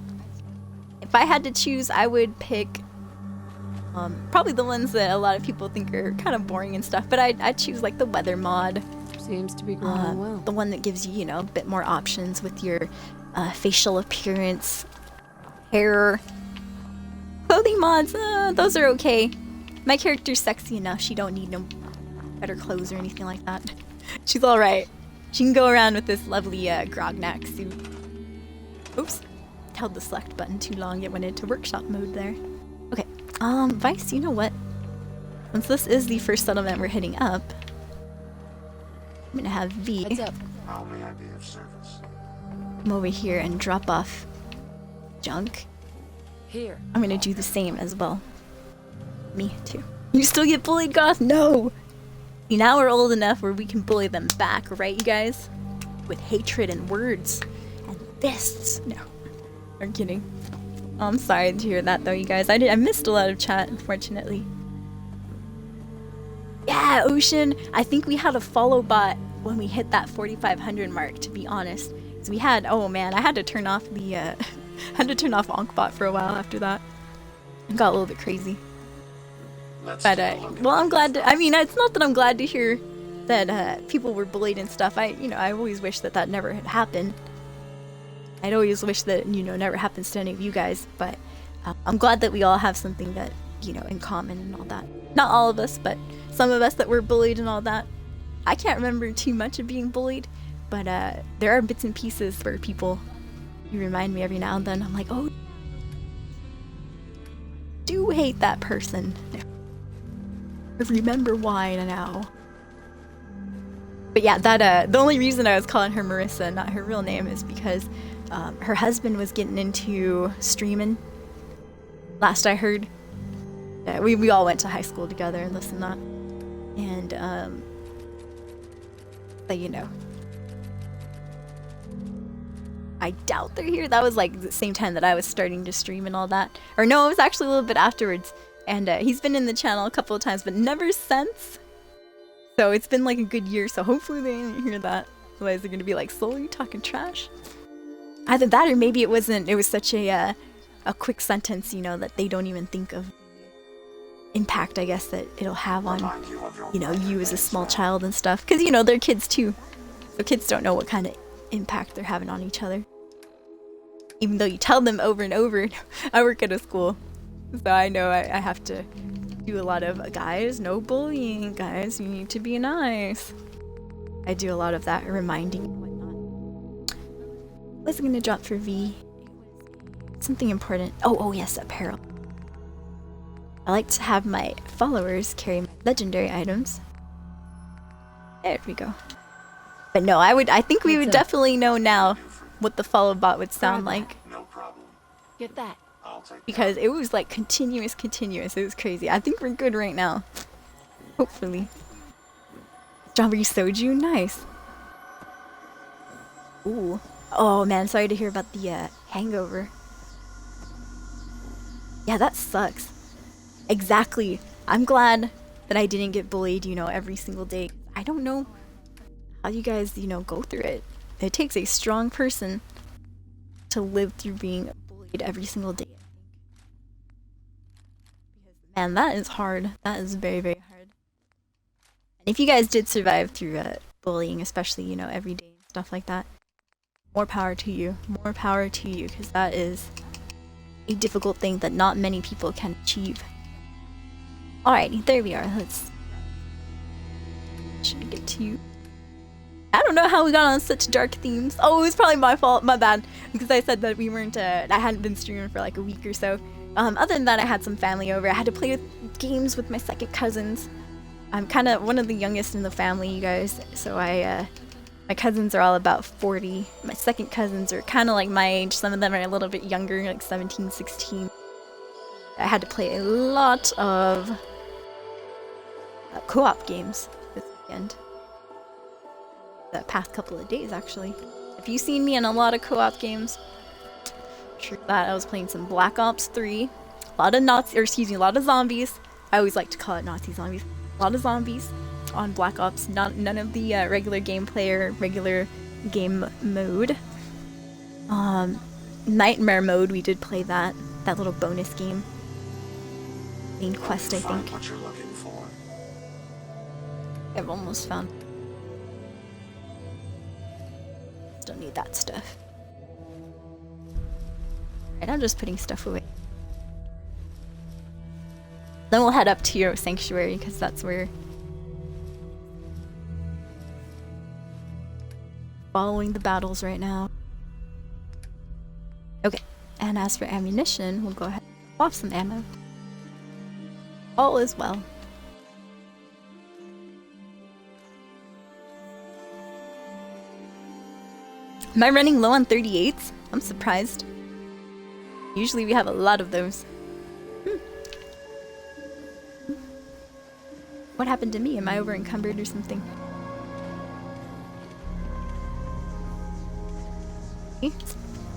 If I had to choose, I would pick probably the ones that a lot of people think are kind of boring and stuff, but I'd choose like the weather mod. Seems to be growing well. The one that gives you, you know, a bit more options with your facial appearance, hair, clothing mods. Those are okay. My character's sexy enough. She don't need no better clothes or anything like that. She's all right. She can go around with this lovely grognak suit. Oops, held the select button too long. It went into workshop mode there. Okay, Vice, you know what? Since this is the first settlement we're hitting up, I'm gonna have V Heads up. How may I be of service? come over here and drop off junk. Here. I'm gonna do the same as well. Me too. You still get bullied, Goth? No! See, now we're old enough where we can bully them back, right, you guys? With hatred and words and fists. No, I'm kidding. Oh, I'm sorry to hear that though, you guys. I missed a lot of chat, unfortunately. Yeah, Ocean. I think we had a follow bot when we hit that 4,500 mark, to be honest. So we had, oh man, I had to turn off the, had to turn off Onkbot for a while after that. It got a little bit crazy. Let's But, take a look at well, I'm this. glad to, I mean, it's not that I'm glad to hear that, people were bullied and stuff. I always wish that that never had happened. I'd always wish that, never happens to any of you guys, but I'm glad that we all have something that, in common and all that. Not all of us, but some of us that were bullied and all that. I can't remember too much of being bullied, but there are bits and pieces where people, you remind me every now and then. I'm like, oh, do hate that person. Remember why now. But yeah, that the only reason I was calling her Marissa, not her real name, is because her husband was getting into streaming. Last I heard, we all went to high school together and this and that, and but I doubt they're here. That was like the same time that I was starting to stream and all that. Or no, it was actually a little bit afterwards. And he's been in the channel a couple of times, but never since. So it's been like a good year, so hopefully they didn't hear that. Otherwise they're gonna be like, Soul, you talking trash? Either that or maybe it was such a quick sentence, that they don't even think of impact, I guess, that it'll have on, Remind you of your you as a small child and stuff. Because, they're kids too. So kids don't know what kind of impact they're having on each other. Even though you tell them over and over. I work at a school, so I know I have to do a lot of, guys, no bullying, guys, you need to be nice. I do a lot of that, reminding and whatnot. What's it gonna drop for V? Something important. Oh yes, apparel. I like to have my followers carry my legendary items. There we go. But no, I think we would definitely know now what the follow bot would sound like. No problem. Get that. I'll take Because it was like continuous. It was crazy. I think we're good right now. Hopefully. Strawberry soju, nice. Ooh. Oh man, sorry to hear about the hangover. Yeah, that sucks. Exactly. I'm glad that I didn't get bullied, every single day. I don't know how you guys, go through it. It takes a strong person to live through being bullied every single day. Man, that is hard. That is very, very hard. If you guys did survive through bullying, especially, you know, every day and stuff like that, more power to you. More power to you, because that is a difficult thing that not many people can achieve. Alrighty, there we are. Let's... Should I get to you? I don't know how we got on such dark themes. Oh, it was probably my fault. My bad. Because I said that we weren't... I hadn't been streaming for like a week or so. Other than that, I had some family over. I had to play games with my second cousins. I'm kind of one of the youngest in the family, you guys. So my cousins are all about 40. My second cousins are kind of like my age. Some of them are a little bit younger, like 17, 16. I had to play a lot of co-op games this weekend. The past couple of days, actually. Have you seen me in a lot of co-op games? True that. I was playing some Black Ops 3. A lot of a lot of zombies. I always like to call it Nazi zombies. A lot of zombies on Black Ops. None of the regular gameplay or regular game mode. Nightmare mode, we did play that little bonus game. Main quest, I think. What you're looking for. I've almost found. Don't need that stuff. Right, I'm just putting stuff away. Then we'll head up to your sanctuary, because that's where... Following the battles right now. Okay, and as for ammunition, we'll go ahead and swap some ammo. All is well. Am I running low on 38s? I'm surprised. Usually we have a lot of those. What happened to me? Am I over encumbered or something?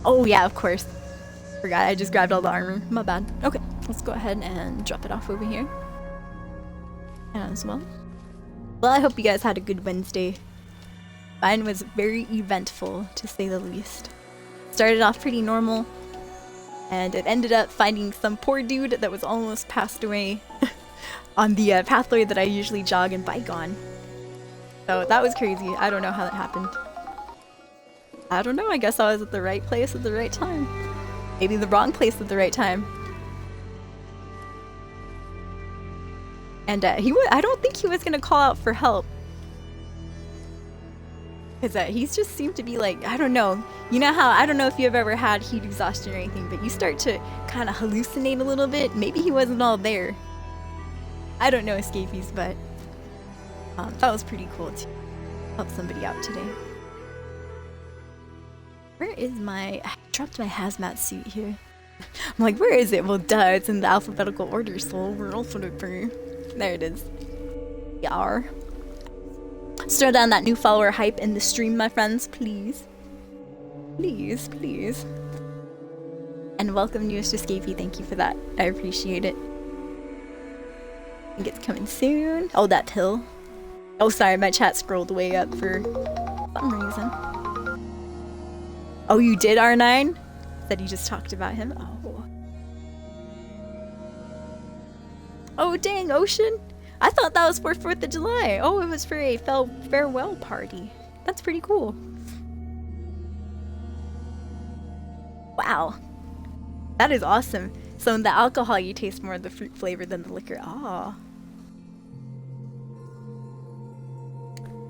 Oh yeah, of course. Forgot, I just grabbed all the armor. My bad. Okay, let's go ahead and drop it off over here. As well. Well, I hope you guys had a good Wednesday. Mine was very eventful, to say the least. Started off pretty normal, and it ended up finding some poor dude that was almost passed away on the pathway that I usually jog and bike on. So that was crazy. I don't know how that happened. I don't know, I guess I was at the right place at the right time. Maybe the wrong place at the right time. And I don't think he was gonna call out for help. Because he just seemed to be like, I don't know. You know how, I don't know if you've ever had heat exhaustion or anything, but you start to kind of hallucinate a little bit. Maybe he wasn't all there. I don't know escapees, but that was pretty cool to help somebody out today. Where is I dropped my hazmat suit here. I'm like, where is it? Well, duh, it's in the alphabetical order, so we're also there it is. Yar. Start down that new follower hype in the stream, my friends, please. Please, please. And welcome, newest escapee. Thank you for that. I appreciate it. I think it's coming soon. Oh, that pill. Oh, sorry, my chat scrolled way up for some reason. Oh, you did, R9? Said you just talked about him? Oh. Oh, dang, Ocean? I thought that was for 4th of July. Oh, it was for a farewell party. That's pretty cool. Wow. That is awesome. So in the alcohol, you taste more of the fruit flavor than the liquor. Ah.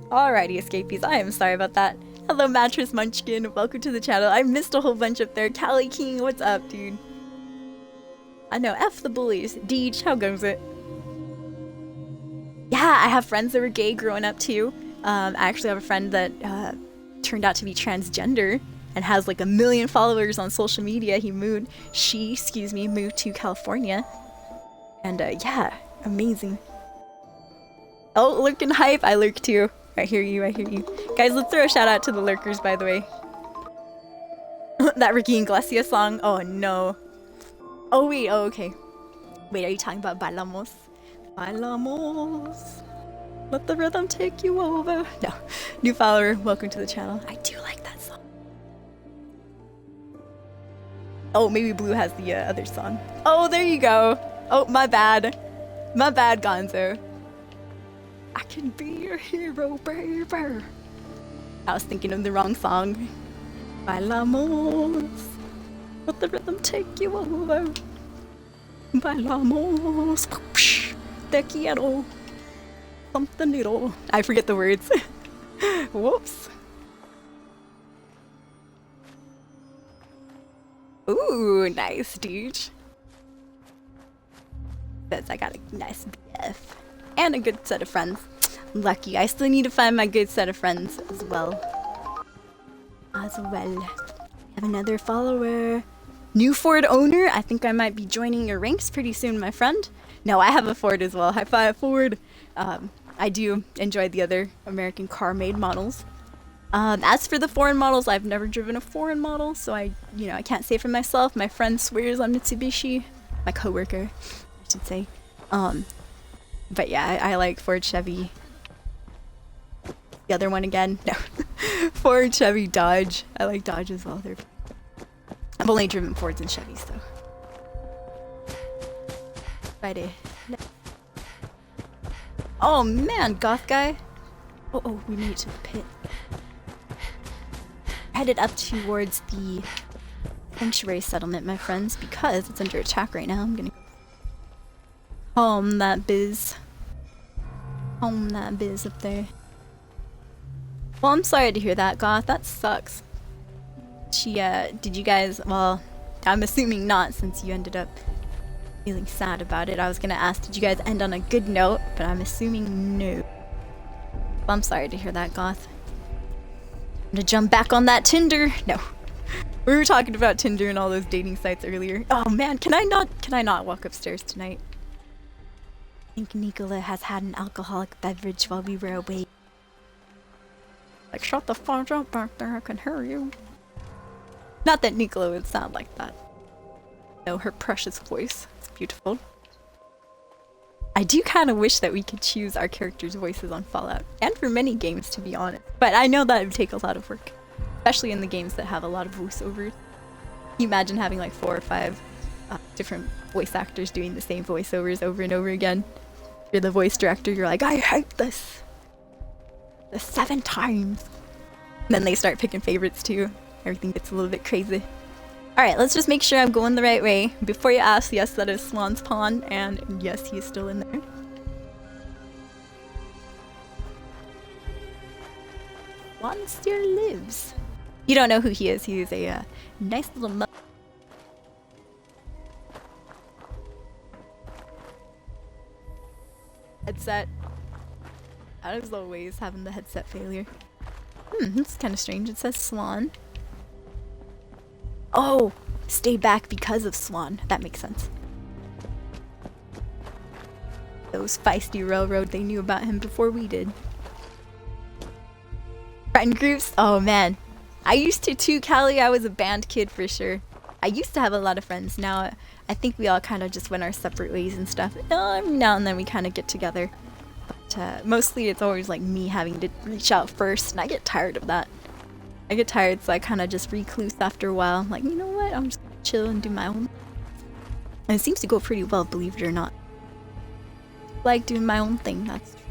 Alrighty, escapees. I am sorry about that. Hello, Mattress Munchkin. Welcome to the channel. I missed a whole bunch up there. Callie King, what's up, dude? I know, F the bullies. Deej, how goes it? Yeah, I have friends that were gay growing up too. I actually have a friend that turned out to be transgender and has like 1 million followers on social media. She moved to California. And yeah, amazing. Oh, lurking hype. I lurk too. I hear you, I hear you. Guys, let's throw a shout out to the lurkers, by the way. That Ricky Iglesias song. Oh no. Oh wait, oh okay. Wait, are you talking about Bailamos? Bailamos. Let the rhythm take you over. No. New follower, welcome to the channel. I do like that song. Oh, maybe Blue has the other song. Oh, there you go. Oh, my bad. My bad, Gonzo. I can be your hero, baby. I was thinking of the wrong song. Bailamos. Let the rhythm take you over. Bailamos. Te quiero. Something little. I forget the words. Whoops. Ooh, nice, dude. Says I got a nice BF. And a good set of friends. Lucky. I still need to find my good set of friends as well. Have another follower. New Ford owner. I think I might be joining your ranks pretty soon, my friend. No, I have a Ford as well. High five, Ford. I do enjoy the other American car-made models. As for the foreign models, I've never driven a foreign model, so I can't say for myself. My friend swears on Mitsubishi. My coworker, I should say. But yeah, I like Ford, Chevy. The other one again, no. Ford, Chevy, Dodge. I like Dodge as well. I've only driven Fords and Chevys though. Friday. Oh man, goth guy. Oh, we made it to the pit. Headed up towards the sanctuary settlement, my friends, because it's under attack right now. I'm gonna home that biz. Home that biz up there. Well, I'm sorry to hear that, Goth. That sucks. Did you guys, well, I'm assuming not since you ended up feeling sad about it. I was gonna ask, did you guys end on a good note? But I'm assuming no. Well, I'm sorry to hear that, Goth. I'm gonna jump back on that Tinder. No. We were talking about Tinder and all those dating sites earlier. Oh man, can I not walk upstairs tonight? I think Nicola has had an alcoholic beverage while we were away. Like, shut the fuck up back there, I can hear you. Not that Nicola would sound like that. No, her precious voice. It's beautiful. I do kind of wish that we could choose our characters' voices on Fallout. And for many games, to be honest. But I know that would take a lot of work. Especially in the games that have a lot of voiceovers. Can you imagine having like 4 or 5 different voice actors doing the same voiceovers over and over again? You're the voice director, you're like, I hate this! The 7 times. And then they start picking favorites too. Everything gets a little bit crazy. Alright, let's just make sure I'm going the right way. Before you ask, yes, that is Swan's Pond, and yes, he's still in there. Swan still lives. You don't know who he is. He is a nice little headset. As always, having the headset failure. That's kind of strange. It says Swan. Oh, stay back because of Swan. That makes sense. Those feisty railroad, they knew about him before we did. Friend groups? Oh man. I used to too, Callie. I was a band kid for sure. I used to have a lot of friends. Now, I think we all kind of just went our separate ways and stuff. Every now and then we kind of get together. But mostly it's always like me having to reach out first, and I get tired of that. I get tired, so I kind of just recluse after a while. I'm like, you know what? I'm just gonna chill and do my own. And it seems to go pretty well, believe it or not. I like doing my own thing, that's true.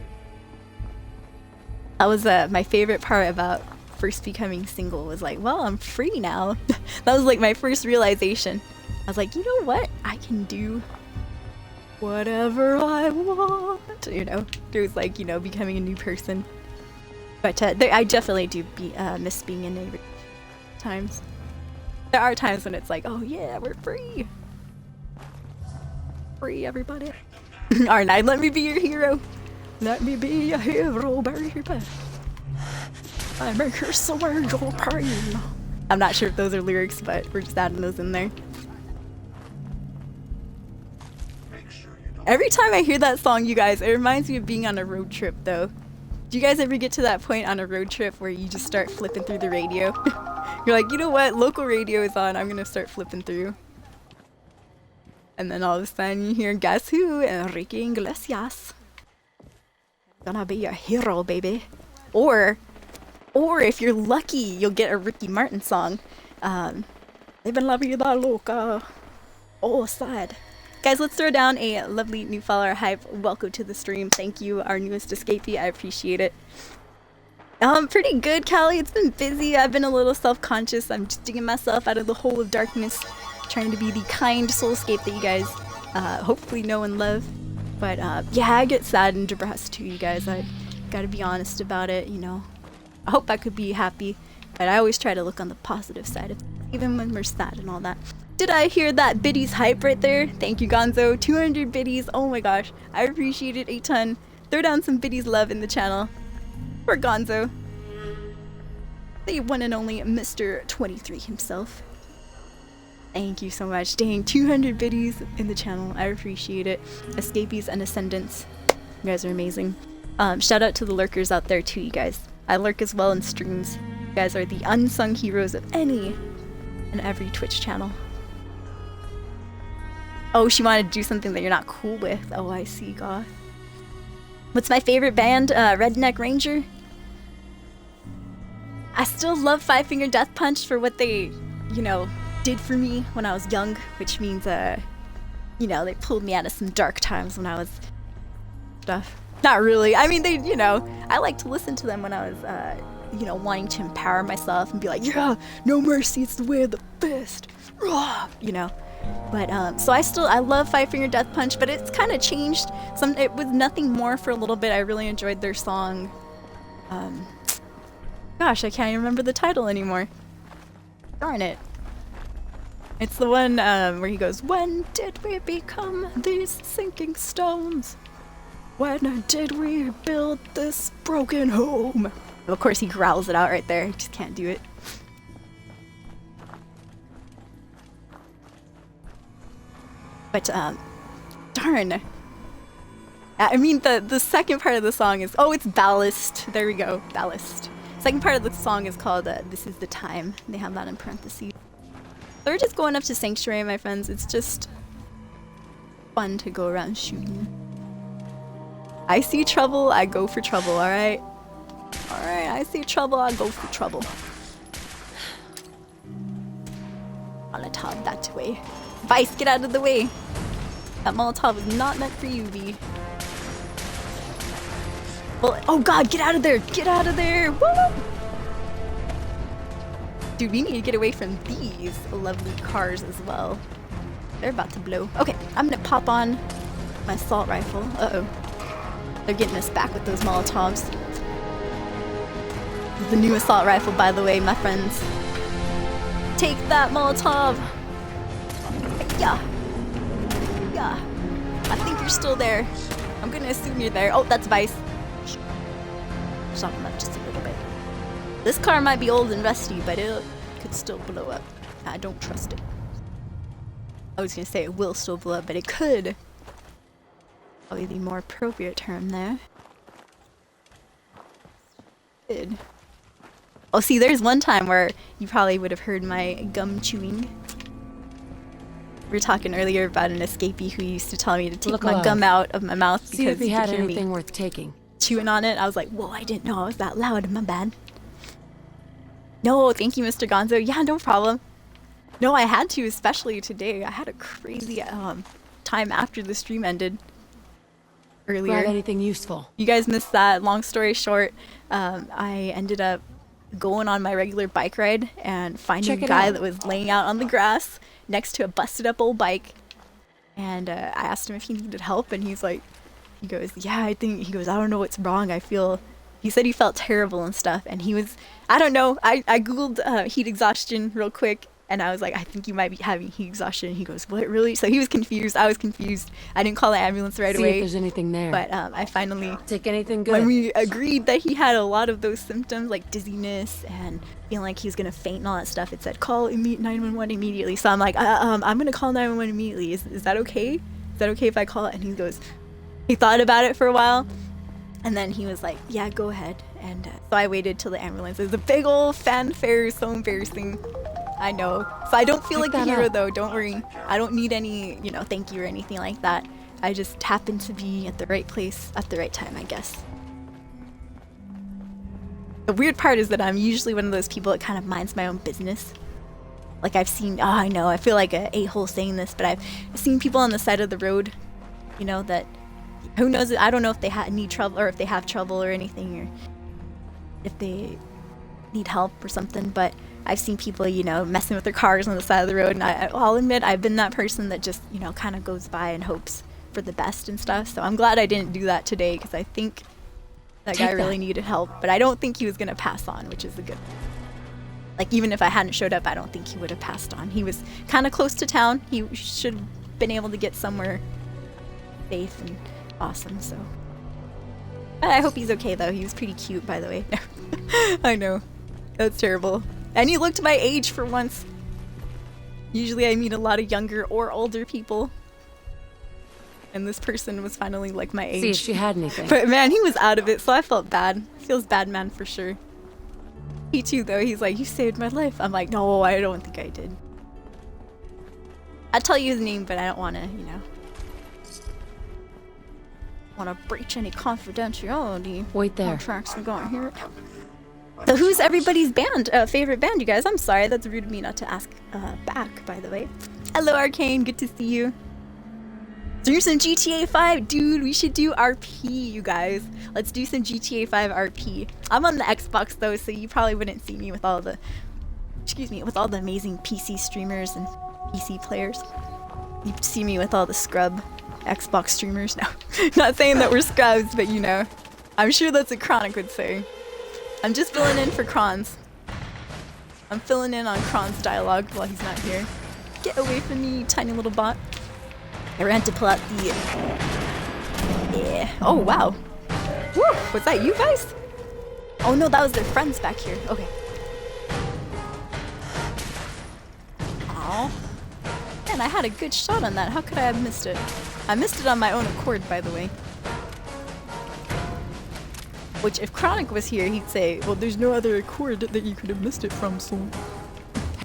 That was my favorite part about first becoming single was like, well, I'm free now. That was like my first realization. I was like, you know what? I can do whatever I want. You know, it was like, you know, becoming a new person. But I definitely do miss being in neighbor times. There are times when it's like, oh yeah, we're free. Free, everybody. R9, let me be your hero. Let me be your hero, baby. I make her swear your pain. I'm not sure if those are lyrics, but we're just adding those in there. Every time I hear that song, you guys, it reminds me of being on a road trip, though. Do you guys ever get to that point on a road trip where you just start flipping through the radio? You're like, you know what? Local radio is on. I'm gonna start flipping through. And then all of a sudden you hear, guess who? Enrique Iglesias. Gonna be your hero, baby. Or if you're lucky, you'll get a Ricky Martin song. Living la vida loca. Oh, sad. Guys, let's throw down a lovely new follower hype. Welcome to the stream. Thank you, our newest escapee. I appreciate it. Pretty good, Callie. It's been busy. I've been a little self-conscious. I'm just digging myself out of the hole of darkness, trying to be the kind soulscape that you guys hopefully know and love. But yeah, I get sad and depressed too, you guys. I gotta be honest about it, you know. I hope I could be happy, but I always try to look on the positive side of things, even when we're sad and all that. Did I hear that biddies hype right there? Thank you, Gonzo. 200 biddies. Oh my gosh. I appreciate it a ton. Throw down some biddies love in the channel. For Gonzo. The one and only Mr. 23 himself. Thank you so much. Dang, 200 biddies in the channel. I appreciate it. Escapees and Ascendants. You guys are amazing. Shout out to the lurkers out there too, you guys. I lurk as well in streams. You guys are the unsung heroes of any and every Twitch channel. Oh, she wanted to do something that you're not cool with. Oh, I see, goth. What's my favorite band? Redneck Ranger? I still love Five Finger Death Punch for what they, you know, did for me when I was young, which means, you know, they pulled me out of some dark times when I was stuff. Not really. I mean, they, you know, I like to listen to them when I was, you know, wanting to empower myself and be like, yeah, no mercy, it's the way of the fist. You know. But so I love Five Finger Death Punch, but it's kind of changed. It was nothing more for a little bit. I really enjoyed their song. Gosh, I can't even remember the title anymore. Darn it. It's the one where he goes, "When did we become these sinking stones? When did we build this broken home?" Of course, he growls it out right there. I just can't do it. But, darn. I mean, the second part of the song is, oh, it's Ballast. There we go, Ballast. Second part of the song is called This Is the Time. They have that in parentheses. So we're just going up to Sanctuary, my friends. It's just fun to go around shooting. I see trouble, I go for trouble, alright? Alright, I see trouble, I go for trouble. Molotov that way. Vice, get out of the way! That Molotov is not meant for you, V. Well, oh god, get out of there! Get out of there! Woo! Dude, we need to get away from these lovely cars as well. They're about to blow. Okay, I'm gonna pop on my assault rifle. Uh-oh. They're getting us back with those Molotovs. The new assault rifle, by the way, my friends. Take that, Molotov! Yeah. Yeah. I think you're still there. I'm gonna assume you're there. Oh, that's Vice. Stop him up just a little bit. This car might be old and rusty, but it could still blow up. I don't trust it. I was gonna say it will still blow up, but it could. Probably the more appropriate term there. Good. Oh, see, there's one time where you probably would have heard my gum chewing. We were talking earlier about an escapee who used to tell me to take my gum out of my mouth See because if he he had could hear anything me worth taking. chewing on it. I was like, whoa, I didn't know I was that loud. My bad. No, thank you, Mr. Gonzo. Yeah, no problem. No, I had to, especially today. I had a crazy time after the stream ended earlier. Grab anything useful. You guys missed that. Long story short, I ended up going on my regular bike ride and finding Check a it guy out. that was laying out on the grass next to a busted up old bike. And I asked him if he needed help, and he goes, yeah, I don't know what's wrong. He said he felt terrible and stuff. And he was, I don't know. I Googled heat exhaustion real quick. And I was like, I think you might be having heat exhaustion. He goes, what, really? So he was confused. I was confused. I didn't call the ambulance right See away. if there's anything there. But I finally, Take anything good. when we agreed that he had a lot of those symptoms, like dizziness and feeling like he was going to faint and all that stuff, it said, call 911 immediately. So I'm like, I'm going to call 911 immediately. Is that okay? Is that okay if I call it? And he goes, he thought about it for a while. And then he was like, yeah, go ahead. And so I waited till the ambulance. It was a big old fanfare. So embarrassing. I know. So I don't feel Pick like a that hero up. though. Don't worry. I don't need any, thank you or anything like that. I just happened to be at the right place at the right time, I guess. The weird part is that I'm usually one of those people that kind of minds my own business. Like I've seen, oh, I know, I feel like a a-hole saying this, but I've seen people on the side of the road, you know, that, who knows, I don't know if they need trouble, or if they have trouble or anything, or if they need help or something, but I've seen people, you know, messing with their cars on the side of the road, and I'll admit I've been that person that just, you know, kind of goes by and hopes for the best and stuff, so I'm glad I didn't do that today, because I think that guy really needed help, but I don't think he was going to pass on, which is a good. Like, even if I hadn't showed up, I don't think he would have passed on. He was kind of close to town. He should have been able to get somewhere safe and awesome, so. I hope he's okay, though. He was pretty cute, by the way. I know. That's terrible. And he looked my age for once. Usually I meet a lot of younger or older people. And this person was finally like my age. See if she had anything. But man, he was out of it, so I felt bad. Feels bad, man, for sure. He too, though. He's like, you saved my life. I'm like, no, I don't think I did. I'd tell you his name, but I don't want to, you know. Want to breach any confidentiality. Wait there. Contracts I'm going here. So who's everybody's band, favorite band, you guys? I'm sorry, that's rude of me not to ask back, by the way. Hello, Arcane. Good to see you. Do some GTA 5, dude. We should do RP, you guys. Let's do some GTA 5 RP. I'm on the Xbox though, so you probably wouldn't see me with all the, with all the amazing PC streamers and PC players. You'd see me with all the scrub Xbox streamers. No, not saying that we're scrubs, but you know, I'm sure that's what Chronic would say. I'm just filling in for Kronz. I'm filling in on Kron's dialogue while he's not here. Get away from me, you tiny little bot. I ran to pull out the... Yeah. Oh, wow. Woo! Was that you guys? Oh no, that was their friends back here. Okay. Aw. Man, I had a good shot on that. How could I have missed it? I missed it on my own accord, by the way. Which, if Chronic was here, he'd say, well, there's no other accord that you could have missed it from, so...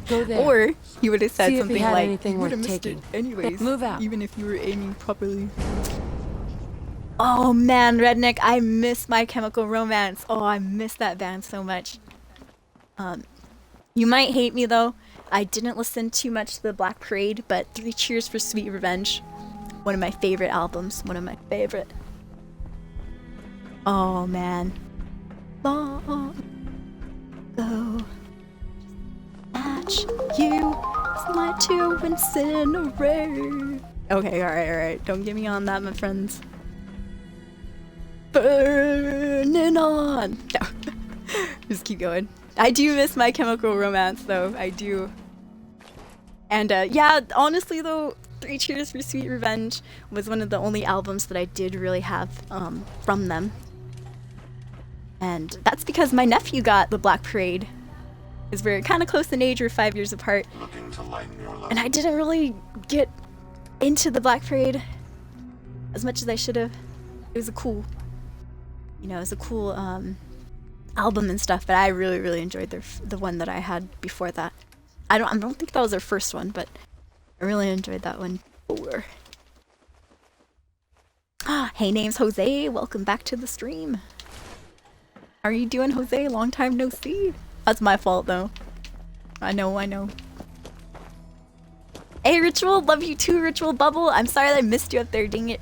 Go there. Or he would have said See if something he had like, anything you would have worth missed it taking. anyways, Move out. even if you were aiming properly. Oh man, Redneck, I miss My Chemical Romance. Oh, I miss that band so much. You might hate me though. I didn't listen too much to the Black Parade, but Three Cheers for Sweet Revenge, one of my favorite albums, one of my favorite. Oh man. Long ago. Match you slide to incinerate. Okay, alright. Don't get me on that, my friends. Burning on. No. Just keep going. I do miss My Chemical Romance, though. I do. And yeah, honestly, though, Three Cheers for Sweet Revenge was one of the only albums that I did really have from them. And that's because my nephew got the Black Parade. Because we're kind of close in age, we're 5 years apart. Looking to lighten your load. And I didn't really get into the Black Parade as much as I should have. It was a cool, you know, it was a cool album and stuff, but I really enjoyed the one that I had before that. I don't think that was their first one, but I really enjoyed that one. Hey, name's Jose. Welcome back to the stream. How are you doing, Jose? Long time no see. That's my fault, though. I know. Hey, Ritual. Love you too, Ritual Bubble. I'm sorry that I missed you up there. Dang it.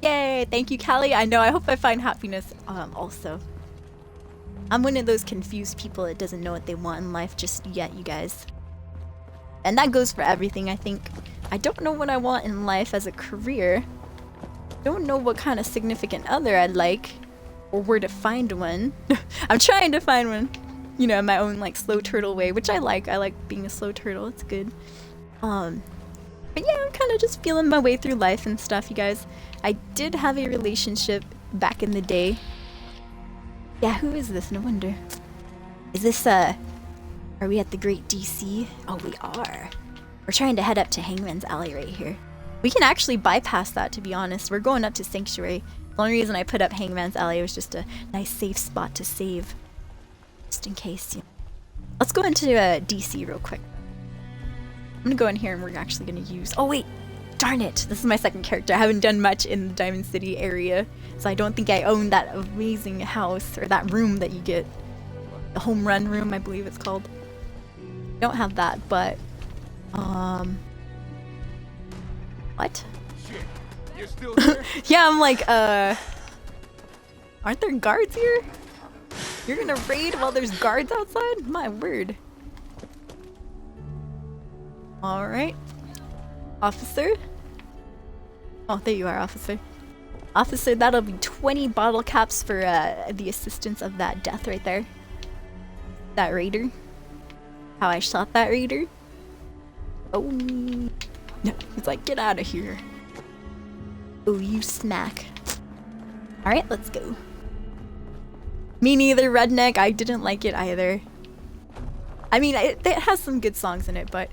Yay. Thank you, Callie. I know. I hope I find happiness also. I'm one of those confused people that doesn't know what they want in life just yet, you guys. And that goes for everything, I think. I don't know what I want in life as a career. Don't know what kind of significant other I'd like or where to find one. I'm trying to find one, you know, in my own like slow turtle way, which I like. I like being a slow turtle. It's good. But yeah, I'm kind of just feeling my way through life and stuff, you guys. I did have a relationship back in the day. Yeah, who is this? No wonder. Is this are we at the Great DC? Oh, we are. We're trying to head up to Hangman's Alley right here. We can actually bypass that, to be honest. We're going up to Sanctuary. The only reason I put up Hangman's Alley was just a nice safe spot to save. Just in case, you know. Let's go into DC real quick. I'm gonna go in here and we're actually gonna use... Oh wait! Darn it! This is my second character. I haven't done much in the Diamond City area, so I don't think I own that amazing house, or that room that you get The home run room, I believe it's called. Don't have that, but what? Shit. You're still here? Yeah, I'm like, aren't there guards here? You're gonna raid while there's guards outside? My word. Alright. Officer? Oh, there you are, officer. Officer, that'll be 20 bottle caps for the assistance of that death right there. That raider. How I shot that raider. Oh. No, he's like, get out of here. Oh, you smack. Alright, let's go. Me neither, Redneck. I didn't like it either. I mean, it has some good songs in it, but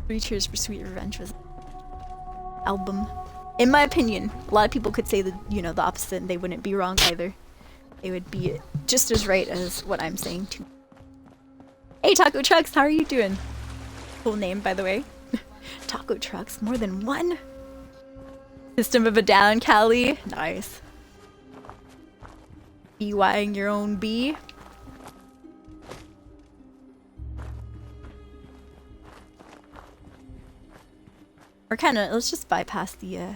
3 Cheers for Sweet Revenge was album. In my opinion, a lot of people could say the opposite, and they wouldn't be wrong either. They would be just as right as what I'm saying too. Hey, Taco Trucks, how are you doing? Cool name, by the way. Taco Trucks, more than one? System of a Down, Cali. Nice. BYing your own bee. We're let's just bypass the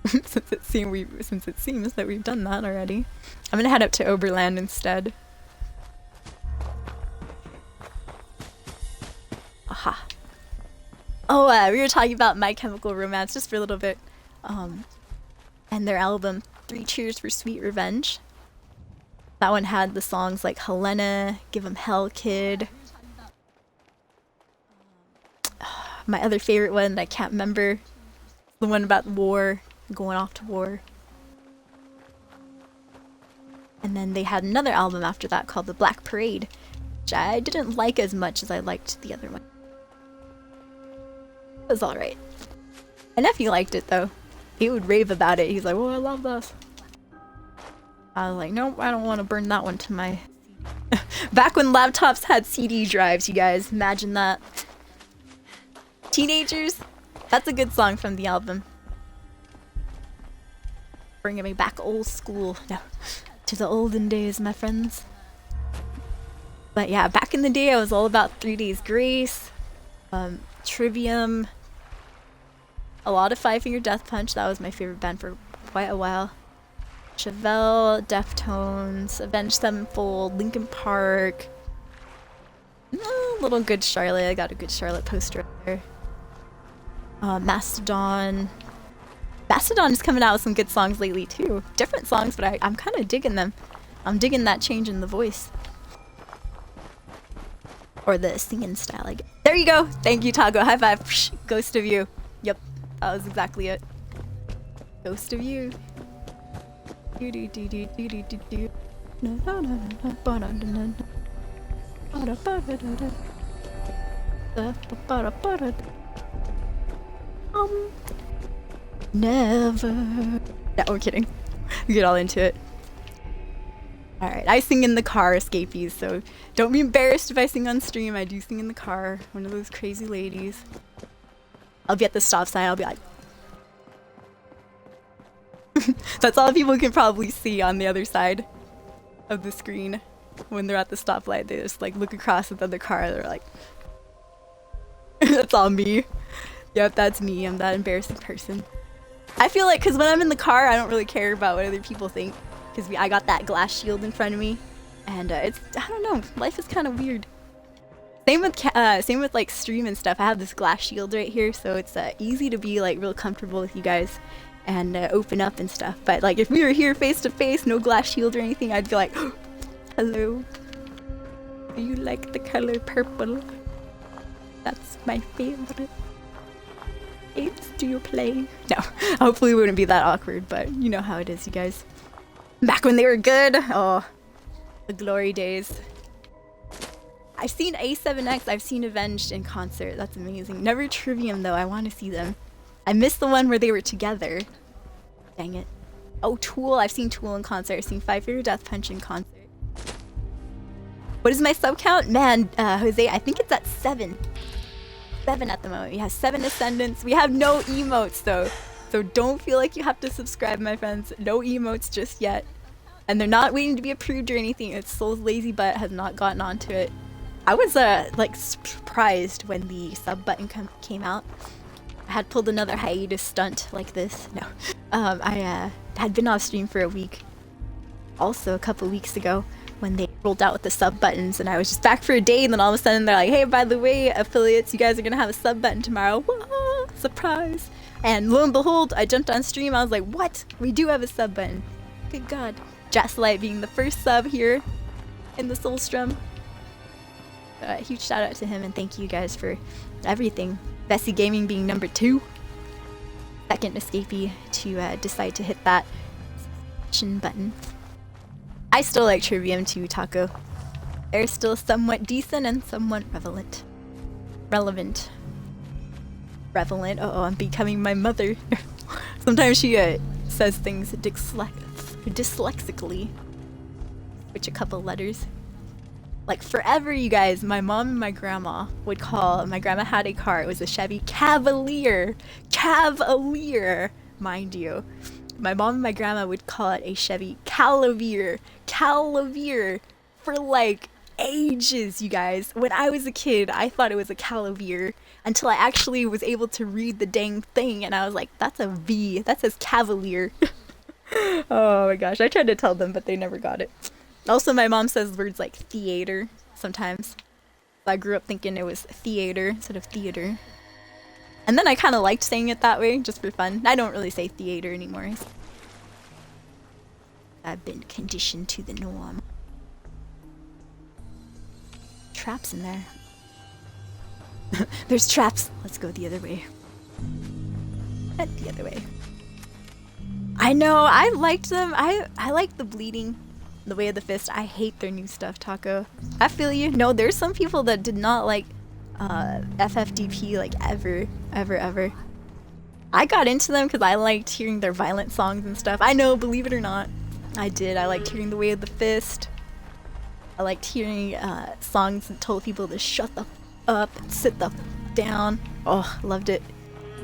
since it seems that we've done that already. I'm gonna head up to Oberland instead. Aha. Oh, we were talking about My Chemical Romance just for a little bit. And their album 3 Cheers for Sweet Revenge. That one had the songs like Helena, Give 'Em Hell Kid. My other favorite one that I can't remember, the one about war, going off to war. And then they had another album after that called The Black Parade, which I didn't like as much as I liked the other one. It was alright. My nephew liked it though. He would rave about it. He's like, oh, I love this. I was like, nope, I don't want to burn that one to my... Back when laptops had CD drives, you guys. Imagine that. Teenagers? That's a good song from the album. Bringing me back old school. No, to the olden days, my friends. But yeah, back in the day, I was all about 3 Days Grace, Trivium, a lot of Five Finger Death Punch. That was my favorite band for quite a while. Chevelle, Deftones, Avenged Sevenfold, Linkin Park. Little Good Charlotte. I got a Good Charlotte poster up there. Mastodon. Mastodon is coming out with some good songs lately too. Different songs, but I'm kind of digging them. I'm digging that change in the voice. Or the singing style, I guess. There you go! Thank you, Tago. High five. Psh, Ghost of You. Yep, that was exactly it. Ghost of You. Do do do do do do do do. No no no no no no no no. Never. No, I'm kidding. We get all into it. Alright, I sing in the car, escapees, so don't be embarrassed if I sing on stream. I do sing in the car. One of those crazy ladies. I'll be at the stop sign, I'll be like... That's all people can probably see on the other side of the screen. When they're at the stoplight, they just like look across at the other car, they're like... That's all me. Yep, that's me. I'm that embarrassing person. I feel like, because when I'm in the car, I don't really care about what other people think. Because I got that glass shield in front of me. And it's, I don't know, life is kind of weird. Same with like stream and stuff. I have this glass shield right here, so it's easy to be like real comfortable with you guys. And open up and stuff. But like if we were here face to face, no glass shield or anything, I'd be like, hello. Do you like the color purple? That's my favorite. Do you play? No, hopefully it wouldn't be that awkward, but you know how it is, you guys. Back when they were good. Oh, the glory days. I've seen A7X, I've seen Avenged in concert. That's amazing. Never Trivium though, I want to see them. I missed the one where they were together. Dang it. Oh, Tool, I've seen Tool in concert. I've seen Five Finger Death Punch in concert. What is my sub count? Man, Jose, I think it's at 7. 7 at the moment. We have 7 ascendants. We have no emotes though, so don't feel like you have to subscribe, my friends. No emotes just yet. and they're not waiting to be approved or anything. It's Soul's lazy butt has not gotten onto it. I was like surprised when the sub button came out. I had pulled another hiatus stunt like this. No, I had been off stream for a week. Also, a couple weeks ago when they rolled out with the sub buttons, and I was just back for a day, and then all of a sudden they're like, "Hey, by the way, affiliates, you guys are gonna have a sub button tomorrow." Whoa, surprise! And lo and behold, I jumped on stream. I was like, "What? We do have a sub button!" Good God! Jaslite being the first sub here in the Soulstrom. Huge shout out to him, and thank you guys for everything. Bessie Gaming being number 2. Second escapee to decide to hit that button. I still like Trivium too, Taco. They're still somewhat decent and somewhat relevant. Relevant. Uh-oh, I'm becoming my mother. Sometimes she says things dyslexically. Switch a couple letters. Like forever, you guys, my mom and my grandma would call, my grandma had a car, it was a Chevy Cavalier, mind you. My mom and my grandma would call it a Chevy Calavier, for like ages, you guys. When I was a kid, I thought it was a Calavier until I actually was able to read the dang thing, and I was like, that's a V, that says Cavalier. Oh my gosh, I tried to tell them, but they never got it. Also, my mom says words like theater sometimes. I grew up thinking it was theater instead of theater. And then I kind of liked saying it that way, just for fun. I don't really say theater anymore. I've been conditioned to the norm. Traps in there. There's traps. Let's go the other way. And the other way. I know, I liked them. I like the bleeding. The Way of the Fist. I hate their new stuff, Taco. I feel you. No, there's some people that did not like FFDP like ever. I got into them because I liked hearing their violent songs and stuff. I know, believe it or not, I did. I liked hearing The Way of the Fist. I liked hearing songs that told people to shut the up and sit the down. Oh, loved it.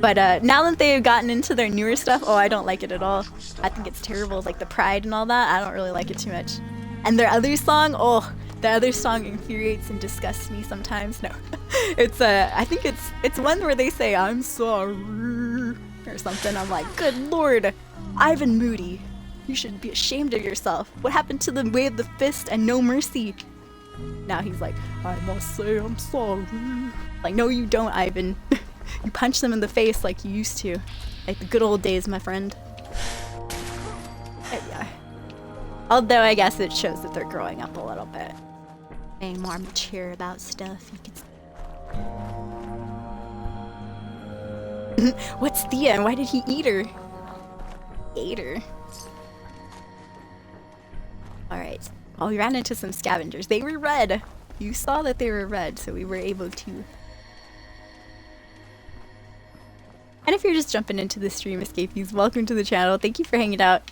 But now that they've gotten into their newer stuff, oh, I don't like it at all. I think it's terrible, like the Pride and all that. I don't really like it too much. And their other song, oh, the other song infuriates and disgusts me sometimes. No, it's I think it's one where they say "I'm sorry" or something. I'm like, good lord, Ivan Moody, you should be ashamed of yourself. What happened to the Way of the Fist and No Mercy? Now he's like, I must say I'm sorry. Like, no, you don't, Ivan. You punch them in the face like you used to. Like the good old days, my friend. There we are. Although I guess it shows that they're growing up a little bit. Being more mature about stuff. You could... What's Thea and why did he eat her? Ate her. Alright. Well, we ran into some scavengers. They were red. You saw that they were red, so we were able to... And if you're just jumping into the stream, Escapees, welcome to the channel. Thank you for hanging out.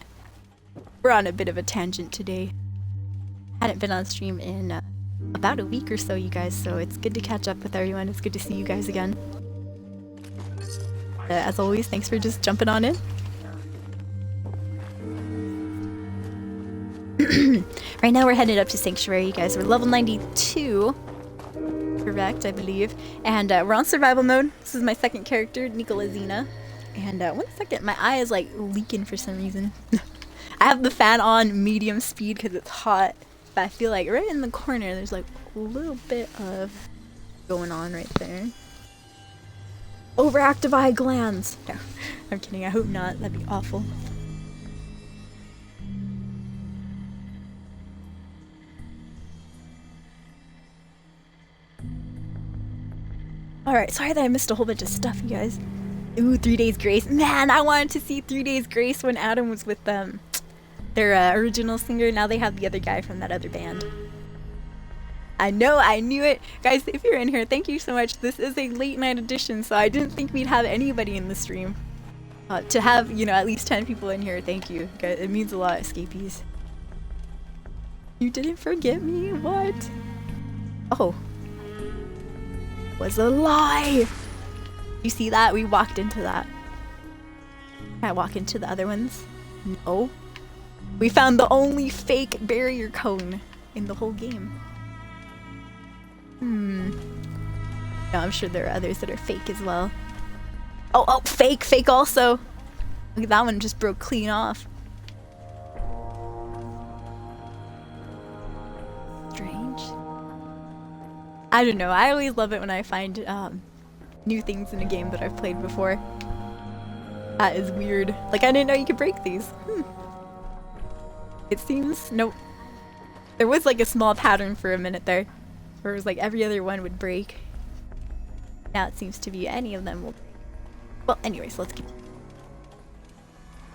We're on a bit of a tangent today. Hadn't been on stream in about a week or so, you guys, so it's good to catch up with everyone. It's good to see you guys again. As always, thanks for just jumping on in. Right now we're headed up to Sanctuary, you guys. We're level 92. Correct, I believe. And we're on survival mode. This is my second character, Nicolazina. And 1 second, my eye is like leaking for some reason. I have the fan on medium speed because it's hot. But I feel like right in the corner there's like a little bit of going on right there. Overactive eye glands. No, I'm kidding. I hope not. That'd be awful. Alright, sorry that I missed a whole bunch of stuff, you guys. Ooh, 3 Days Grace. Man, I wanted to see 3 Days Grace when Adam was with them. Their original singer. Now they have the other guy from that other band. I know, I knew it. Guys, if you're in here, thank you so much. This is a late night edition, so I didn't think we'd have anybody in the stream. To have, you know, at least 10 people in here, thank you. Guys, it means a lot, Escapees. You didn't forget me? What? Oh. Was a lie! You see that? We walked into that. Can I walk into the other ones? No. We found the only fake barrier cone in the whole game. No, I'm sure there are others that are fake as well. Oh, fake also. Look at that one, just broke clean off. Strange. I don't know, I always love it when I find new things in a game that I've played before. That is weird. Like, I didn't know you could break these. It seems, nope. There was like a small pattern for a minute there, where it was like every other one would break. Now it seems to be any of them will break. Well, anyways, let's keep.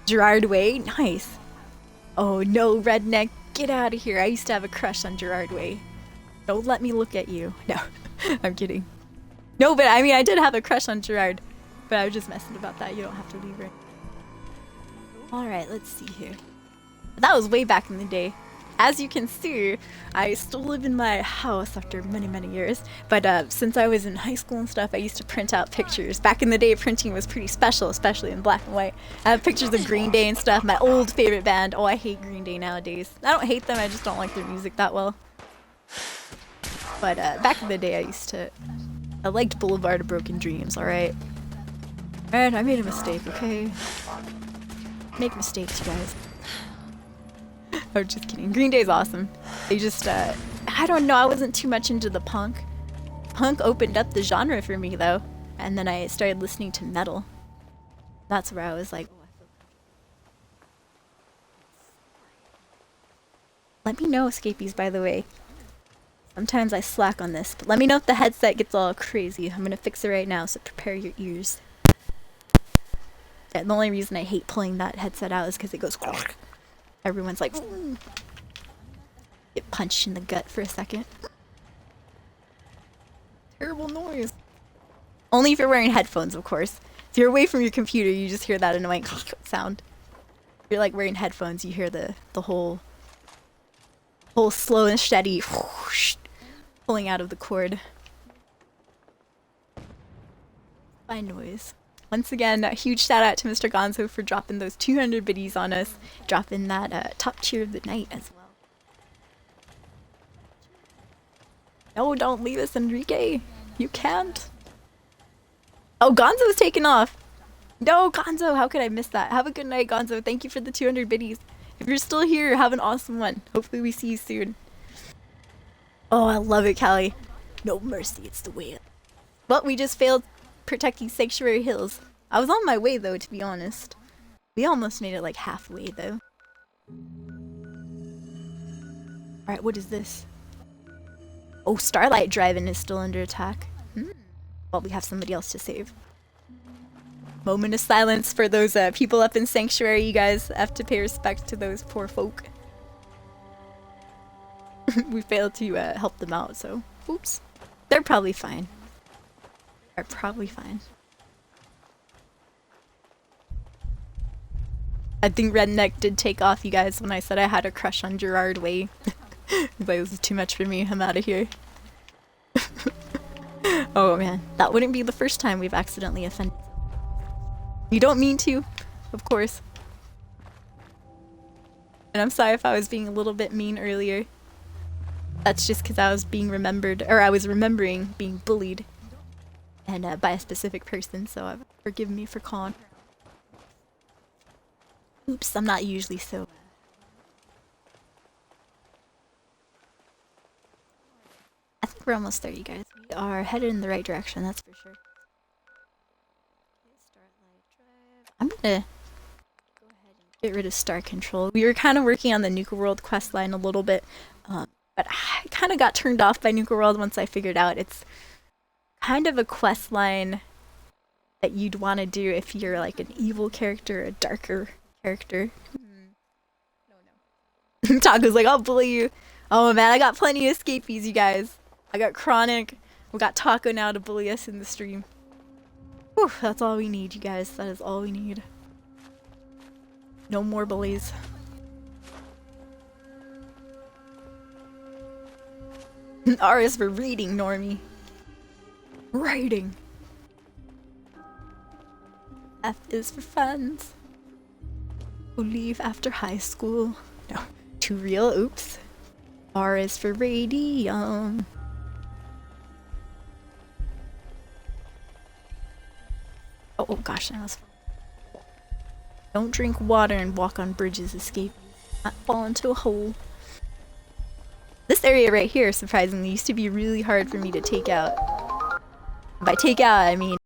Gerard Way, nice. Oh no, redneck, get out of here. I used to have a crush on Gerard Way. Don't let me look at you. No, I'm kidding. No, but I mean, I did have a crush on Gerard, but I was just messing about that. You don't have to leave her. Alright, let's see here. That was way back in the day. As you can see, I still live in my house after many, many years. But since I was in high school and stuff, I used to print out pictures. Back in the day, printing was pretty special, especially in black and white. I have pictures of Green Day and stuff, my old favorite band. Oh, I hate Green Day nowadays. I don't hate them, I just don't like their music that well. But back in the day, I liked Boulevard of Broken Dreams, alright? Alright, I made a mistake, okay? Make mistakes, you guys. I'm just kidding. Green Day's awesome. They just, I don't know, I wasn't too much into the punk. Punk opened up the genre for me, though. And then I started listening to metal. That's where I was like, oh, I feel Let me know, escapees, by the way. Sometimes I slack on this, but let me know if the headset gets all crazy. I'm gonna fix it right now, so prepare your ears. Yeah, the only reason I hate pulling that headset out is because it goes everyone's like get punched in the gut for a second. Terrible noise. Only if you're wearing headphones, of course. If you're away from your computer, you just hear that annoying sound. If you're like wearing headphones, you hear the whole slow and steady whoosh, pulling out of the cord. Fine noise. Once again, a huge shout out to Mr. Gonzo for dropping those 200 biddies on us, dropping that top tier of the night as well. No, don't leave us, Enrique. You can't. Oh, Gonzo's taken off. No, Gonzo, how could I miss that? Have a good night, Gonzo. Thank you for the 200 biddies. If you're still here, have an awesome one. Hopefully we see you soon. Oh, I love it, Callie. No mercy, it's the way. But we just failed protecting Sanctuary Hills. I was on my way, though, to be honest. We almost made it like halfway, though. Alright, what is this? Oh, Starlight Drive-In is still under attack. Well, we have somebody else to save. Moment of silence for those people up in Sanctuary. You guys have to pay respect to those poor folk. We failed to help them out, so oops. They're probably fine. They're probably fine. I think Redneck did take off, you guys, when I said I had a crush on Gerard Way. But it was too much for me. I'm out of here. Oh man, that wouldn't be the first time we've accidentally offended. You don't mean to, of course. And I'm sorry if I was being a little bit mean earlier. That's just because I was being remembered, or I was remembering being bullied. And by a specific person, so forgive me for calling. Oops, I'm not usually so. I think we're almost there, you guys. We are headed in the right direction, that's for sure. I'm gonna go ahead and get rid of Star Control. We were kind of working on the Nuka World questline a little bit, but I kind of got turned off by Nuka World once I figured out it's kind of a questline that you'd want to do if you're like an evil character, a darker character. No. Taco's like, I'll bully you. Oh man, I got plenty of escapees, you guys. I got Chronic. We got Taco now to bully us in the stream. Whew, that's all we need, you guys. That is all we need. No more bullies. R is for reading, Normie. Writing. F is for friends. Leave after high school. No. Too real. Oops. R is for radium. Oh gosh, that was fun. Don't drink water and walk on bridges. Escape. Not fall into a hole. This area right here, surprisingly, used to be really hard for me to take out. By take out, I mean